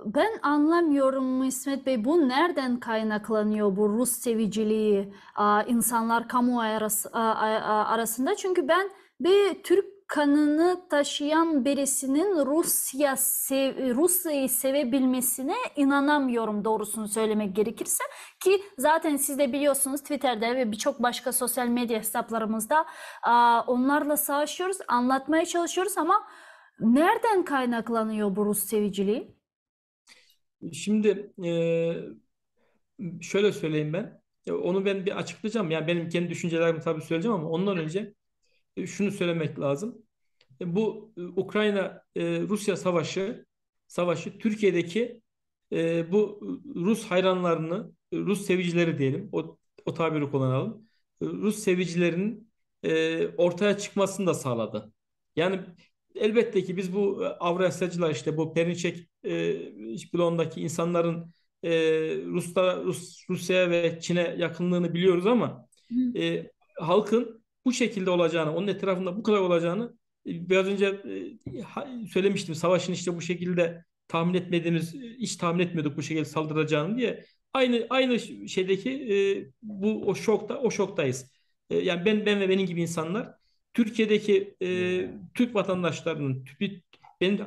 ben anlamıyorum İsmet Bey, bu nereden kaynaklanıyor, bu Rus seviciliği insanlar kamuoyu arasında? Çünkü ben bir Türk kanını taşıyan birisinin Rusya'yı sevebilmesine inanamıyorum, doğrusunu söylemek gerekirse. Ki zaten siz de biliyorsunuz, Twitter'da ve birçok başka sosyal medya hesaplarımızda onlarla savaşıyoruz, anlatmaya çalışıyoruz ama nereden kaynaklanıyor bu Rus seviciliği? şimdi şöyle söyleyeyim ben. Onu ben bir açıklayacağım. Yani benim kendi düşüncelerimi tabii söyleyeceğim ama ondan önce şunu söylemek lazım. Bu Ukrayna-Rusya savaşı Türkiye'deki bu Rus hayranlarını, Rus sevicileri diyelim, o tabiri kullanalım. Rus sevicilerinin ortaya çıkmasını da sağladı. Yani elbette ki biz bu Avrasyacılar, işte bu Perinçek bloğundaki insanların Rusya'ya ve Çin'e yakınlığını biliyoruz ama Hı. halkın bu şekilde olacağını, onun etrafında bu kadar olacağını biraz önce söylemiştim. Savaşın işte bu şekilde tahmin etmediğimiz, hiç tahmin etmiyorduk bu şekilde saldıracağını diye. Aynı şeydeki o şoktayız. Yani ben ve benim gibi insanlar Türkiye'deki Türk vatandaşlarının, ben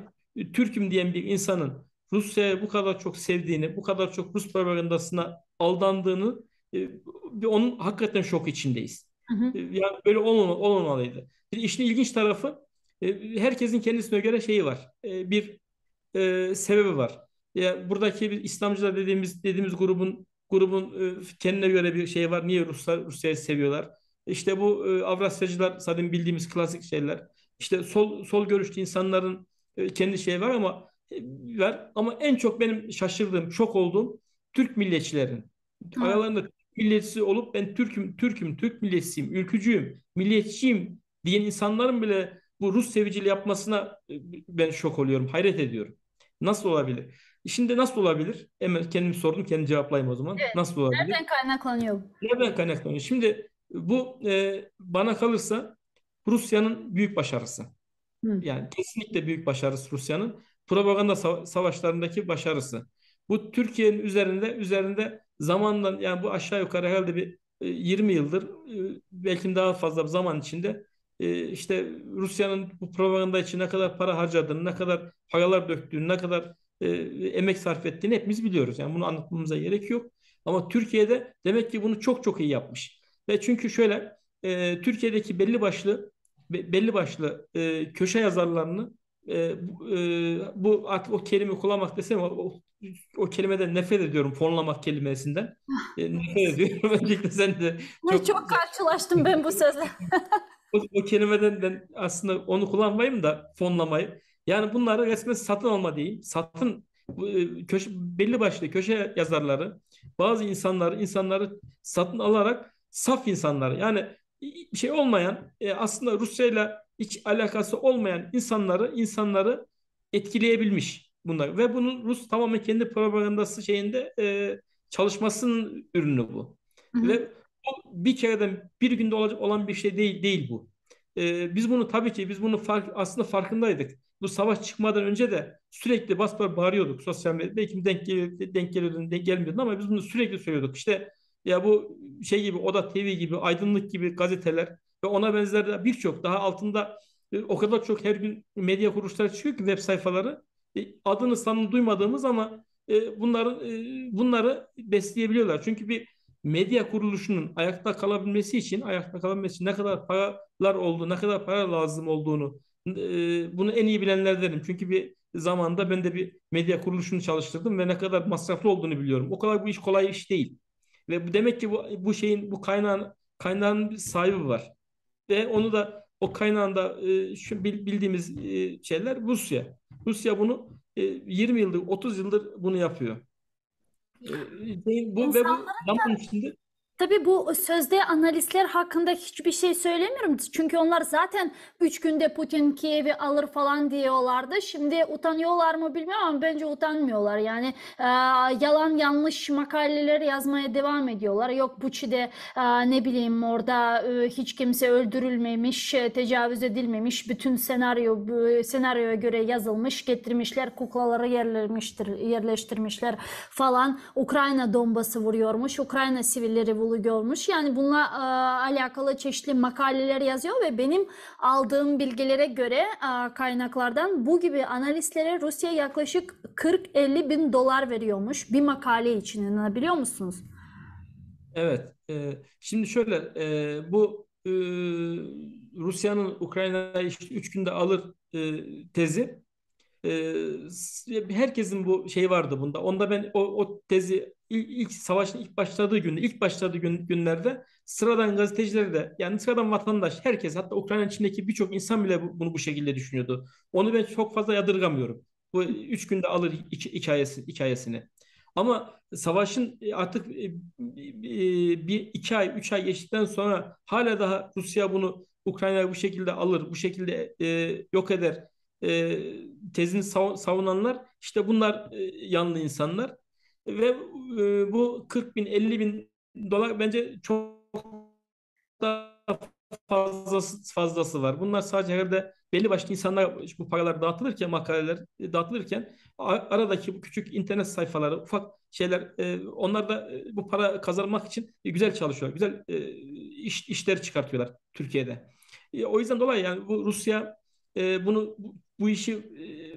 Türk'üm diyen bir insanın Rusya'yı bu kadar çok sevdiğini, bu kadar çok Rus propagandasına aldandığını, onun hakikaten şok içindeyiz. Hı hı. Yani böyle olmamalıydı. Bir işin ilginç tarafı, herkesin kendisine göre şeyi var. Bir sebebi var. Ya buradaki bir İslamcılar dediğimiz grubun kendine göre bir şey var. Niye Rusya'yı seviyorlar? İşte bu Avrasyacılar, zaten bildiğimiz klasik şeyler. İşte sol görüşlü insanların kendi şeyi var ama en çok benim şaşırdığım, şok olduğum Türk milliyetçilerin. Evet. Aralarında Türk milliyetçisi olup ben Türk'üm, Türk milliyetçisiyim, ülkücüyüm, milliyetçiyim diyen insanların bile bu Rus seviciliği yapmasına ben şok oluyorum, hayret ediyorum. Nasıl olabilir? Şimdi nasıl olabilir? Hemen kendim sordum, kendim cevaplayayım o zaman. Evet. Nasıl olabilir? Nereden kaynaklanıyor? Nereden kaynaklanıyor? Şimdi bu bana kalırsa Rusya'nın büyük başarısı. Hı. Yani kesinlikle büyük başarısı Rusya'nın. Propaganda savaşlarındaki başarısı. Bu Türkiye'nin üzerinde zamanla, yani bu aşağı yukarı herhalde bir 20 yıldır, belki daha fazla zaman içinde işte Rusya'nın bu propaganda için ne kadar para harcadığını, ne kadar paralar döktüğünü, ne kadar emek sarf ettiğini hepimiz biliyoruz. Yani bunu anlatmamıza gerek yok. Ama Türkiye'de demek ki bunu çok çok iyi yapmış. Ve çünkü şöyle, Türkiye'deki belli başlı köşe yazarlarını, bu artık o kelime kullanmak desem, o kelimeden nefret ediyorum, fonlamak kelimesinden. Nefret ediyorum. Öncelikle sen de Ay, çok çok karşılaştım ben bu sözle. o kelimeden ben aslında onu kullanmayayım da fonlamayı. Yani bunları resmen satın alma diyeyim. Belli başlı köşe yazarları bazı insanları satın alarak, saf insanları, yani bir şey olmayan, aslında Rusya'yla hiç alakası olmayan insanları etkileyebilmiş bunlar. Ve bunun Rus tamamen kendi propagandası şeyinde çalışmasının ürünü bu. Hı hı. Ve bir kereden bir günde olan bir şey değil bu. Biz bunu aslında farkındaydık. Bu savaş çıkmadan önce de sürekli bas bas bağırıyorduk sosyal medyada. Belki denk geliyordu, denk gelmiyordu ama biz bunu sürekli söylüyorduk. İşte ya bu şey gibi, Oda TV gibi, Aydınlık gibi gazeteler ve ona benzer de birçok daha altında o kadar çok her gün medya kuruluşları çıkıyor ki, web sayfaları. Adını sanını duymadığımız ama bunları besleyebiliyorlar. Çünkü bir medya kuruluşunun ayakta kalabilmesi için ne kadar paralar olduğu, ne kadar para lazım olduğunu Bunu en iyi bilenlerdenim. Çünkü bir zamanda ben de bir medya kuruluşunu çalıştırdım ve ne kadar masraflı olduğunu biliyorum. O kadar bu iş kolay iş değil. Ve demek ki bu şeyin bu kaynağın bir sahibi var. Ve onu da o kaynağında bildiğimiz şeyler Rusya. Rusya bunu 20 yıldır 30 yıldır bunu yapıyor. Bu zaman içinde. Tabii bu sözde analistler hakkında hiçbir şey söylemiyorum. Çünkü onlar zaten 3 günde Putin Kiev'i alır falan diyorlardı. Şimdi utanıyorlar mı bilmiyorum ama bence utanmıyorlar. Yani yalan yanlış makaleler yazmaya devam ediyorlar. Yok Buçi'de ne bileyim orada hiç kimse öldürülmemiş, tecavüz edilmemiş. Bütün senaryoya göre yazılmış, getirmişler, kuklaları yerleştirmişler falan. Ukrayna Donbas'ı vuruyormuş, Ukrayna sivilleri görmüş. Yani bununla alakalı çeşitli makaleler yazıyor ve benim aldığım bilgilere göre kaynaklardan bu gibi analistlere Rusya yaklaşık 40-50 bin dolar veriyormuş bir makale için. İnanabiliyor musunuz? Evet. Şimdi şöyle bu Rusya'nın Ukrayna'yı işte 3 günde alır tezi. Herkesin bu şeyi vardı bunda. Onda ben o tezi savaşın ilk başladığı günlerde sıradan gazeteciler de yani sıradan vatandaş herkes hatta Ukrayna içindeki birçok insan bile bunu bu şekilde düşünüyordu. Onu ben çok fazla yadırgamıyorum. Bu 3 günde alır hikayesini. Ama savaşın artık bir 2 ay 3 ay geçtikten sonra hala daha Rusya bunu Ukrayna'yı bu şekilde alır, bu şekilde yok eder e, tezini savunanlar işte bunlar yanlı insanlar ve bu 40 bin 50 bin dolar bence çok daha fazlası var. Bunlar sadece herhalde belli başlı insanlar bu paralar dağıtılırken makaleler dağıtılırken aradaki bu küçük internet sayfaları ufak şeyler onlar da bu para kazanmak için güzel çalışıyor. Güzel işler çıkartıyorlar Türkiye'de. O yüzden dolayı yani bu Rusya bu işi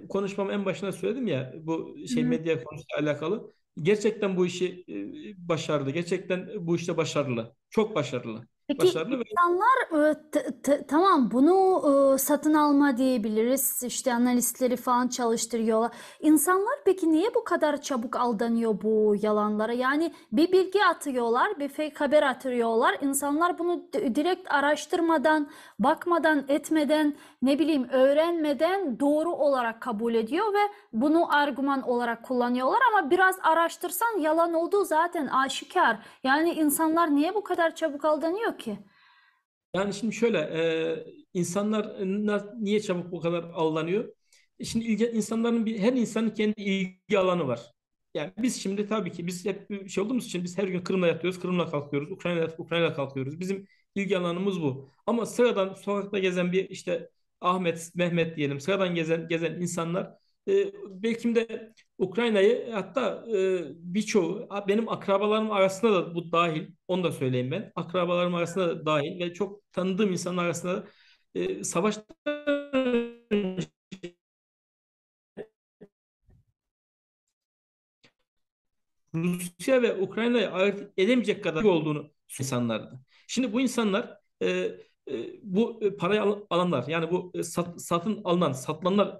konuşmam en başına söyledim ya bu Hı şey hı. medya konusuyla alakalı. Gerçekten bu işi başardı. Gerçekten bu işte başarılı. Çok başarılı. Peki Başarılı ve insanlar tamam bunu satın alma diyebiliriz. İşte analistleri falan çalıştırıyorlar. İnsanlar peki niye bu kadar çabuk aldanıyor bu yalanlara? Yani bir bilgi atıyorlar, bir fake haber atıyorlar. İnsanlar bunu direkt araştırmadan, bakmadan, etmeden, ne bileyim öğrenmeden doğru olarak kabul ediyor ve bunu argüman olarak kullanıyorlar. Ama biraz araştırsan yalan olduğu zaten aşikar. Yani insanlar niye bu kadar çabuk aldanıyor ki? yani şimdi şöyle insanlar niye çabuk bu kadar aldanıyor? Şimdi insanların her insanın kendi ilgi alanı var. Yani biz şimdi tabii ki biz hep bir şey olduğumuz için biz her gün Kırım'da yatıyoruz, Kırım'la kalkıyoruz, Ukrayna'da kalkıyoruz. Bizim ilgi alanımız bu. Ama sıradan sokakta gezen bir işte Ahmet, Mehmet diyelim, sıradan gezen insanlar belki de Ukrayna'yı hatta birçoğu benim akrabalarım arasında da bu dahil. Onu da söyleyeyim ben. Akrabalarım arasında da dahil ve çok tanıdığım insanlar arasında da savaştan önce Rusya ve Ukrayna'yı ayırt edemeyecek kadar olduğunu insanlardı. Şimdi bu insanlar bu parayı alanlar yani bu satın alınan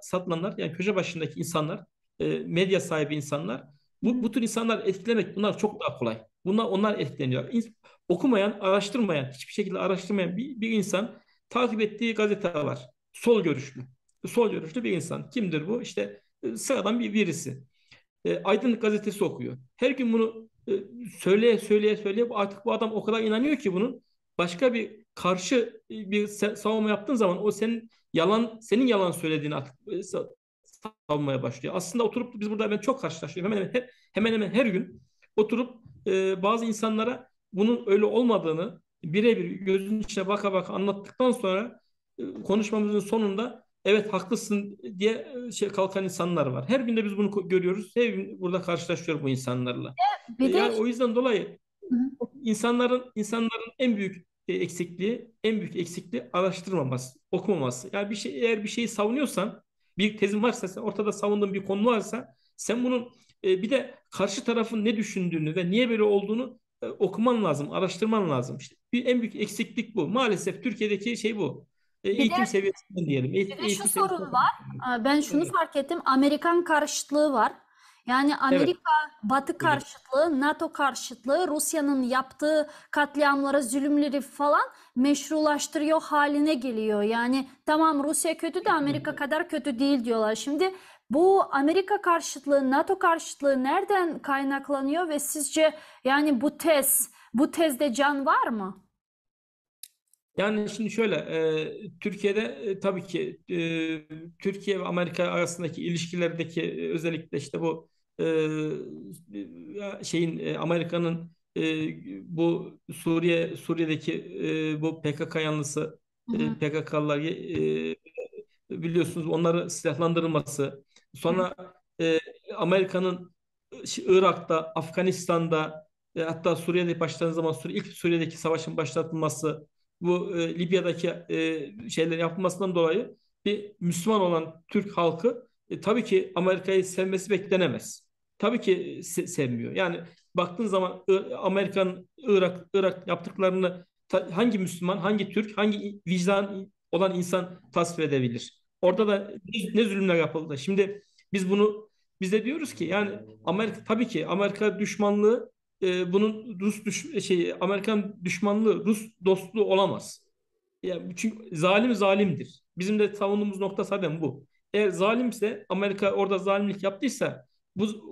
satılanlar yani köşe başındaki insanlar medya sahibi insanlar Hı hı. bu tür insanlar etkilemek bunlar çok daha kolay. Onlar etkileniyor. Okumayan, araştırmayan, hiçbir şekilde araştırmayan bir insan takip ettiği gazete var. Sol görüşlü. Sol görüşlü bir insan. Kimdir bu? İşte sıradan birisi. Aydınlık gazetesi okuyor. Her gün bunu söyleye artık bu adam o kadar inanıyor ki bunun başka bir karşı bir savunma yaptığın zaman o senin yalan söylediğini artık savunmaya başlıyor. Aslında oturup biz burada ben çok karşılaşıyorum. Hemen hemen her gün oturup bazı insanlara bunun öyle olmadığını birebir gözünün içine baka baka anlattıktan sonra konuşmamızın sonunda evet haklısın diye kalkan insanlar var. Her gün de biz bunu görüyoruz. Her gün burada karşılaşıyoruz bu insanlarla. Bir de Yani o yüzden dolayı hı hı. insanların en büyük eksikliği araştırmaması, okumaması. Yani eğer bir şeyi savunuyorsan, bir tezin varsa, sen ortada savunduğun bir konu varsa, sen bunun bir de karşı tarafın ne düşündüğünü ve niye böyle olduğunu okuman lazım, araştırman lazım. İşte en büyük eksiklik bu. Maalesef Türkiye'deki şey bu. Bir de eğitim seviyesinden diyelim. Bir de şu Eğitim sorun seviyesinden. var. Ben şunu Evet. fark ettim. Amerikan karşıtlığı var. Yani Evet. Amerika, Batı Hocam. karşıtlığı, NATO karşıtlığı, Rusya'nın yaptığı katliamları, zulümleri falan meşrulaştırıyor haline geliyor. Yani tamam Rusya kötü de Amerika kadar kötü değil diyorlar. Şimdi bu Amerika karşıtlığı, NATO karşıtlığı nereden kaynaklanıyor ve sizce yani bu tezde can var mı? Yani şimdi şöyle, Türkiye'de tabii ki Türkiye ve Amerika arasındaki ilişkilerdeki özellikle işte bu Amerika'nın bu Suriye'deki bu PKK yanlısı Hı hı, PKK'lılar biliyorsunuz onları silahlandırılması, hı sonra e, Amerika'nın Irak'ta, Afganistan'da hatta Suriye'de başladığı zaman ilk Suriye'deki savaşın başlatılması, bu Libya'daki şeyler yapılmasından dolayı bir Müslüman olan Türk halkı tabii ki Amerika'yı sevmesi beklenemez. Tabii ki sevmiyor. Yani baktığın zaman Amerika'nın Irak yaptıklarını hangi Müslüman, hangi Türk, hangi vicdan olan insan tasvir edebilir? Orada da ne zulümler yapıldı. Şimdi biz de diyoruz ki yani Amerika tabii ki Amerika düşmanlığı bunun Amerikan düşmanlığı Rus dostluğu olamaz. Yani çünkü zalim zalimdir. Bizim de savunduğumuz nokta zaten bu. Eğer zalimse Amerika orada zalimlik yaptıysa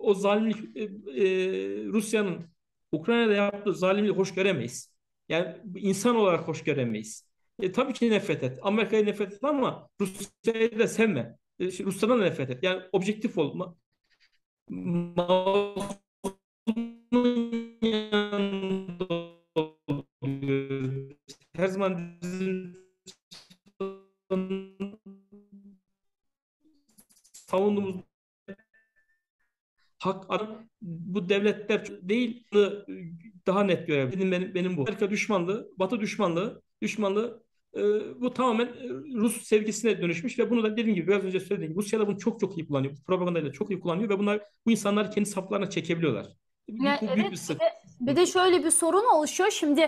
o zalimlik Rusya'nın Ukrayna'da yaptığı zalimliği hoş göremeyiz. Yani insan olarak hoş göremeyiz. Tabii ki nefret et. Amerika'yı nefret et ama Rusya'yı da sevme. Rusya'dan da nefret et. Yani objektif ol. Mazlumun yanında oluyoruz. Her zaman bizim savunduğumuz hak adam bu devletler değil daha net görev. Benim bu. Amerika düşmanlığı, Batı düşmanlığı e, bu tamamen Rus sevgisine dönüşmüş ve bunu da dediğim gibi biraz önce söylediğim gibi Rusya da bunu çok çok iyi kullanıyor. Bu propagandayla çok iyi kullanıyor ve bu insanları kendi saflarına çekebiliyorlar. Ya Bu büyük evet bir bir sıkıntı. de bir de şöyle bir sorun oluşuyor. Şimdi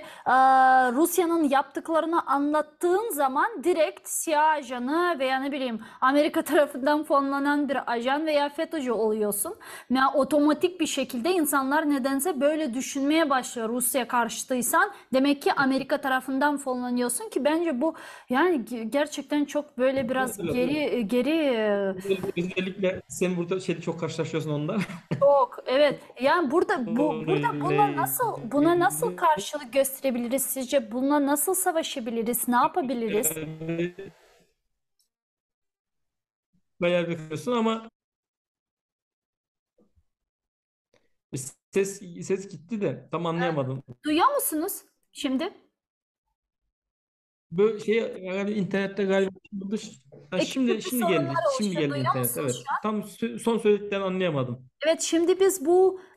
Rusya'nın yaptıklarını anlattığın zaman direkt CIA ajanı veya ne bileyim Amerika tarafından fonlanan bir ajan veya FETÖ'cü oluyorsun. Ya otomatik bir şekilde insanlar nedense böyle düşünmeye başlıyor. Rusya karşıtıysan demek ki Amerika tarafından fonlanıyorsun ki bence bu yani gerçekten çok böyle biraz geri Özellikle sen burada çok karşılaşıyorsun onunla. çok, evet. Yani burada Konuyla buna nasıl ilgili karşılık gösterebiliriz sizce? Bununla nasıl savaşabiliriz? Ne yapabiliriz? bayağı bir kıyorsun ama ses gitti de tam anlayamadım. Duyuyor musunuz şimdi? Böyle şey yani internette galiba Ekipteki şimdi geldi. sorunlar Şimdi oluşuyor. geldi Duyuyor internet. musunuz Evet. şu an? Tam son söylediklerini anlayamadım. Evet, şimdi biz Evet,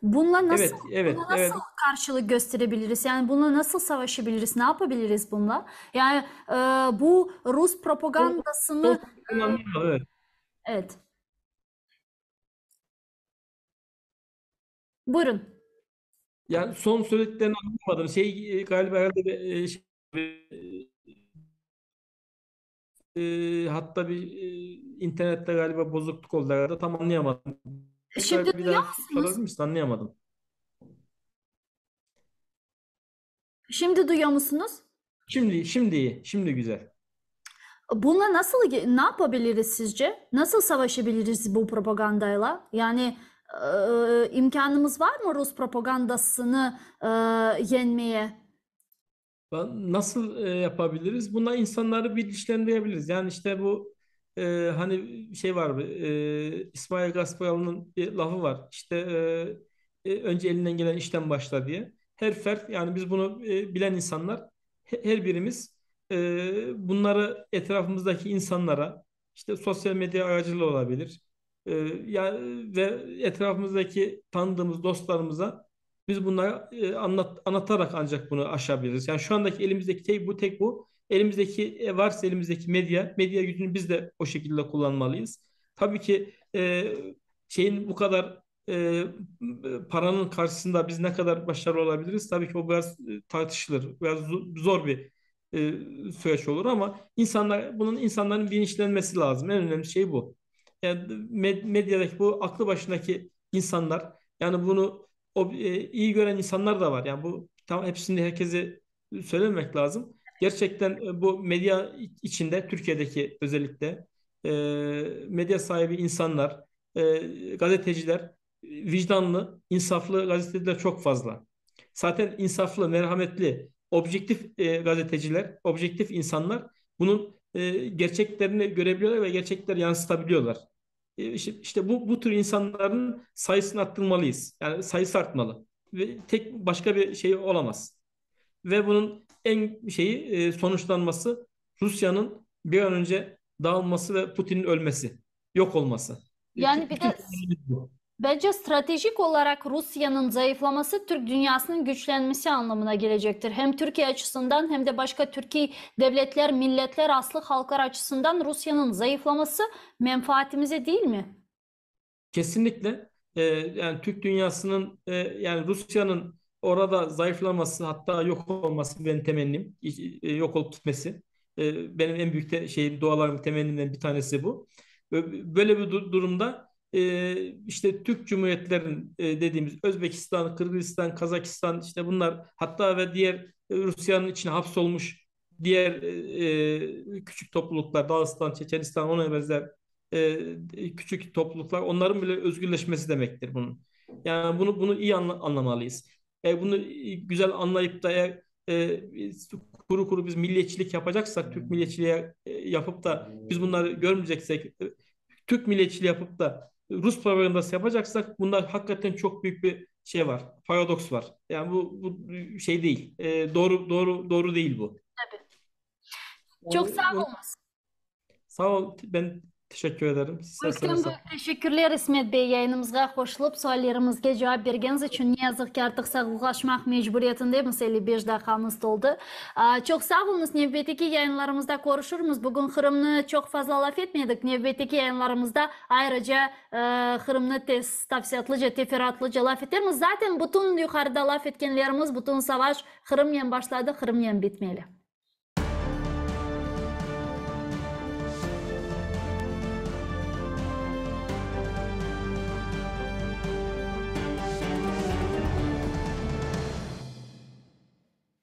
buna evet, nasıl evet. karşılık gösterebiliriz? Yani bununla nasıl savaşabiliriz? Ne yapabiliriz bununla? Yani bu Rus Son propagandasını söylediklerini anlayamadım. Evet. evet. Buyurun. Yani son söylediklerini anlayamadım. Galiba herhalde hatta internette galiba bozukluk oldu herhalde. Tam anlayamadım. Şimdi Tekrar bir duyuyor daha musunuz? sorabilir misin? Anlayamadım. Şimdi duyuyor musunuz? Şimdi iyi. Şimdi güzel. Bununla ne yapabiliriz sizce? Nasıl savaşabiliriz bu propagandayla? Yani imkanımız var mı Rus propagandasını yenmeye? Nasıl yapabiliriz? Buna insanları bilinçlendirebiliriz. Yani işte bu hani şey var İsmail Gasparalı'nın bir lafı var. İşte önce elinden gelen işten başla diye. Her fert yani biz bunu bilen insanlar her birimiz bunları etrafımızdaki insanlara işte sosyal medya aracılığıyla olabilir. Ya ve etrafımızdaki tanıdığımız dostlarımıza biz bunları anlatarak ancak bunu aşabiliriz. Yani şu andaki elimizdeki tek bu. Elimizdeki varsa elimizdeki medya gücünü biz de o şekilde kullanmalıyız. Tabii ki şeyin bu kadar paranın karşısında biz ne kadar başarılı olabiliriz? Tabii ki o biraz tartışılır. Biraz zor bir süreç olur ama bunun insanların bilinçlenmesi lazım. En önemli şey bu. Yani medyadaki bu aklı başındaki insanlar, yani bunu iyi gören insanlar da var. Yani bu tam hepsini herkese söylemek lazım. Gerçekten bu medya içinde Türkiye'deki özellikle e, medya sahibi insanlar, gazeteciler, vicdanlı, insaflı gazeteciler çok fazla. Zaten insaflı, merhametli, objektif gazeteciler, objektif insanlar bunun gerçeklerini görebiliyorlar ve gerçekleri yansıtabiliyorlar. İşte bu tür insanların sayısını arttırmalıyız. Yani sayısı artmalı. Ve tek başka bir şey olamaz. Ve bunun en sonuçlanması Rusya'nın bir an önce dağılması ve Putin'in ölmesi, yok olması. Yani bir Bütün de bence stratejik olarak Rusya'nın zayıflaması Türk dünyasının güçlenmesi anlamına gelecektir. Hem Türkiye açısından hem de başka Türkiye devletler, milletler, aslı halklar açısından Rusya'nın zayıflaması menfaatimize değil mi? kesinlikle yani Türk dünyasının yani Rusya'nın orada zayıflaması, hatta yok olması benim temennim. Yok olup gitmesi. Benim en büyük dualarım, temennimden bir tanesi bu. Böyle bir durumda işte Türk Cumhuriyetlerin dediğimiz Özbekistan, Kırgızistan, Kazakistan, işte bunlar, hatta ve diğer Rusya'nın içine hapsolmuş diğer küçük topluluklar, Dağıstan, Çeçenistan, ona benzer küçük topluluklar, onların bile özgürleşmesi demektir bunun. Yani bunu iyi anlamalıyız. Bunu güzel anlayıp da eğer kuru kuru biz milliyetçilik yapacaksak, Türk milliyetçiliği yapıp da biz bunları görmeyeceksek, Türk milliyetçiliği yapıp da Rus propagandası yapacaksak, bunda hakikaten çok büyük bir şey var. Paradoks var. Yani bu şey değil. Doğru değil bu. Çok sağ Yani, olun. sağ ol. Ben teşekkür ederim. Ulkan İsterseniz büyük teşekkürler İsmet Bey, yayınımıza koşulup suallerimizge cevap bergeniz için. Ne yazık ki artık sağollaşmak mecburiyetindeyimiz, 55 dakikamız doldu. Çok sağ olunuz. Növbeteki yayınlarımızda görüşürüz. Bugün Kırım'ı çok fazla laf etmedik. Növbeteki yayınlarımızda ayrıca Kırım'ı tafsiyatlıca, teferruatlıca laf etmemiz. Zaten bütün yukarıda laf etkenlerimiz, bütün savaş Kırım'la başladı, Kırım'la bitmeli.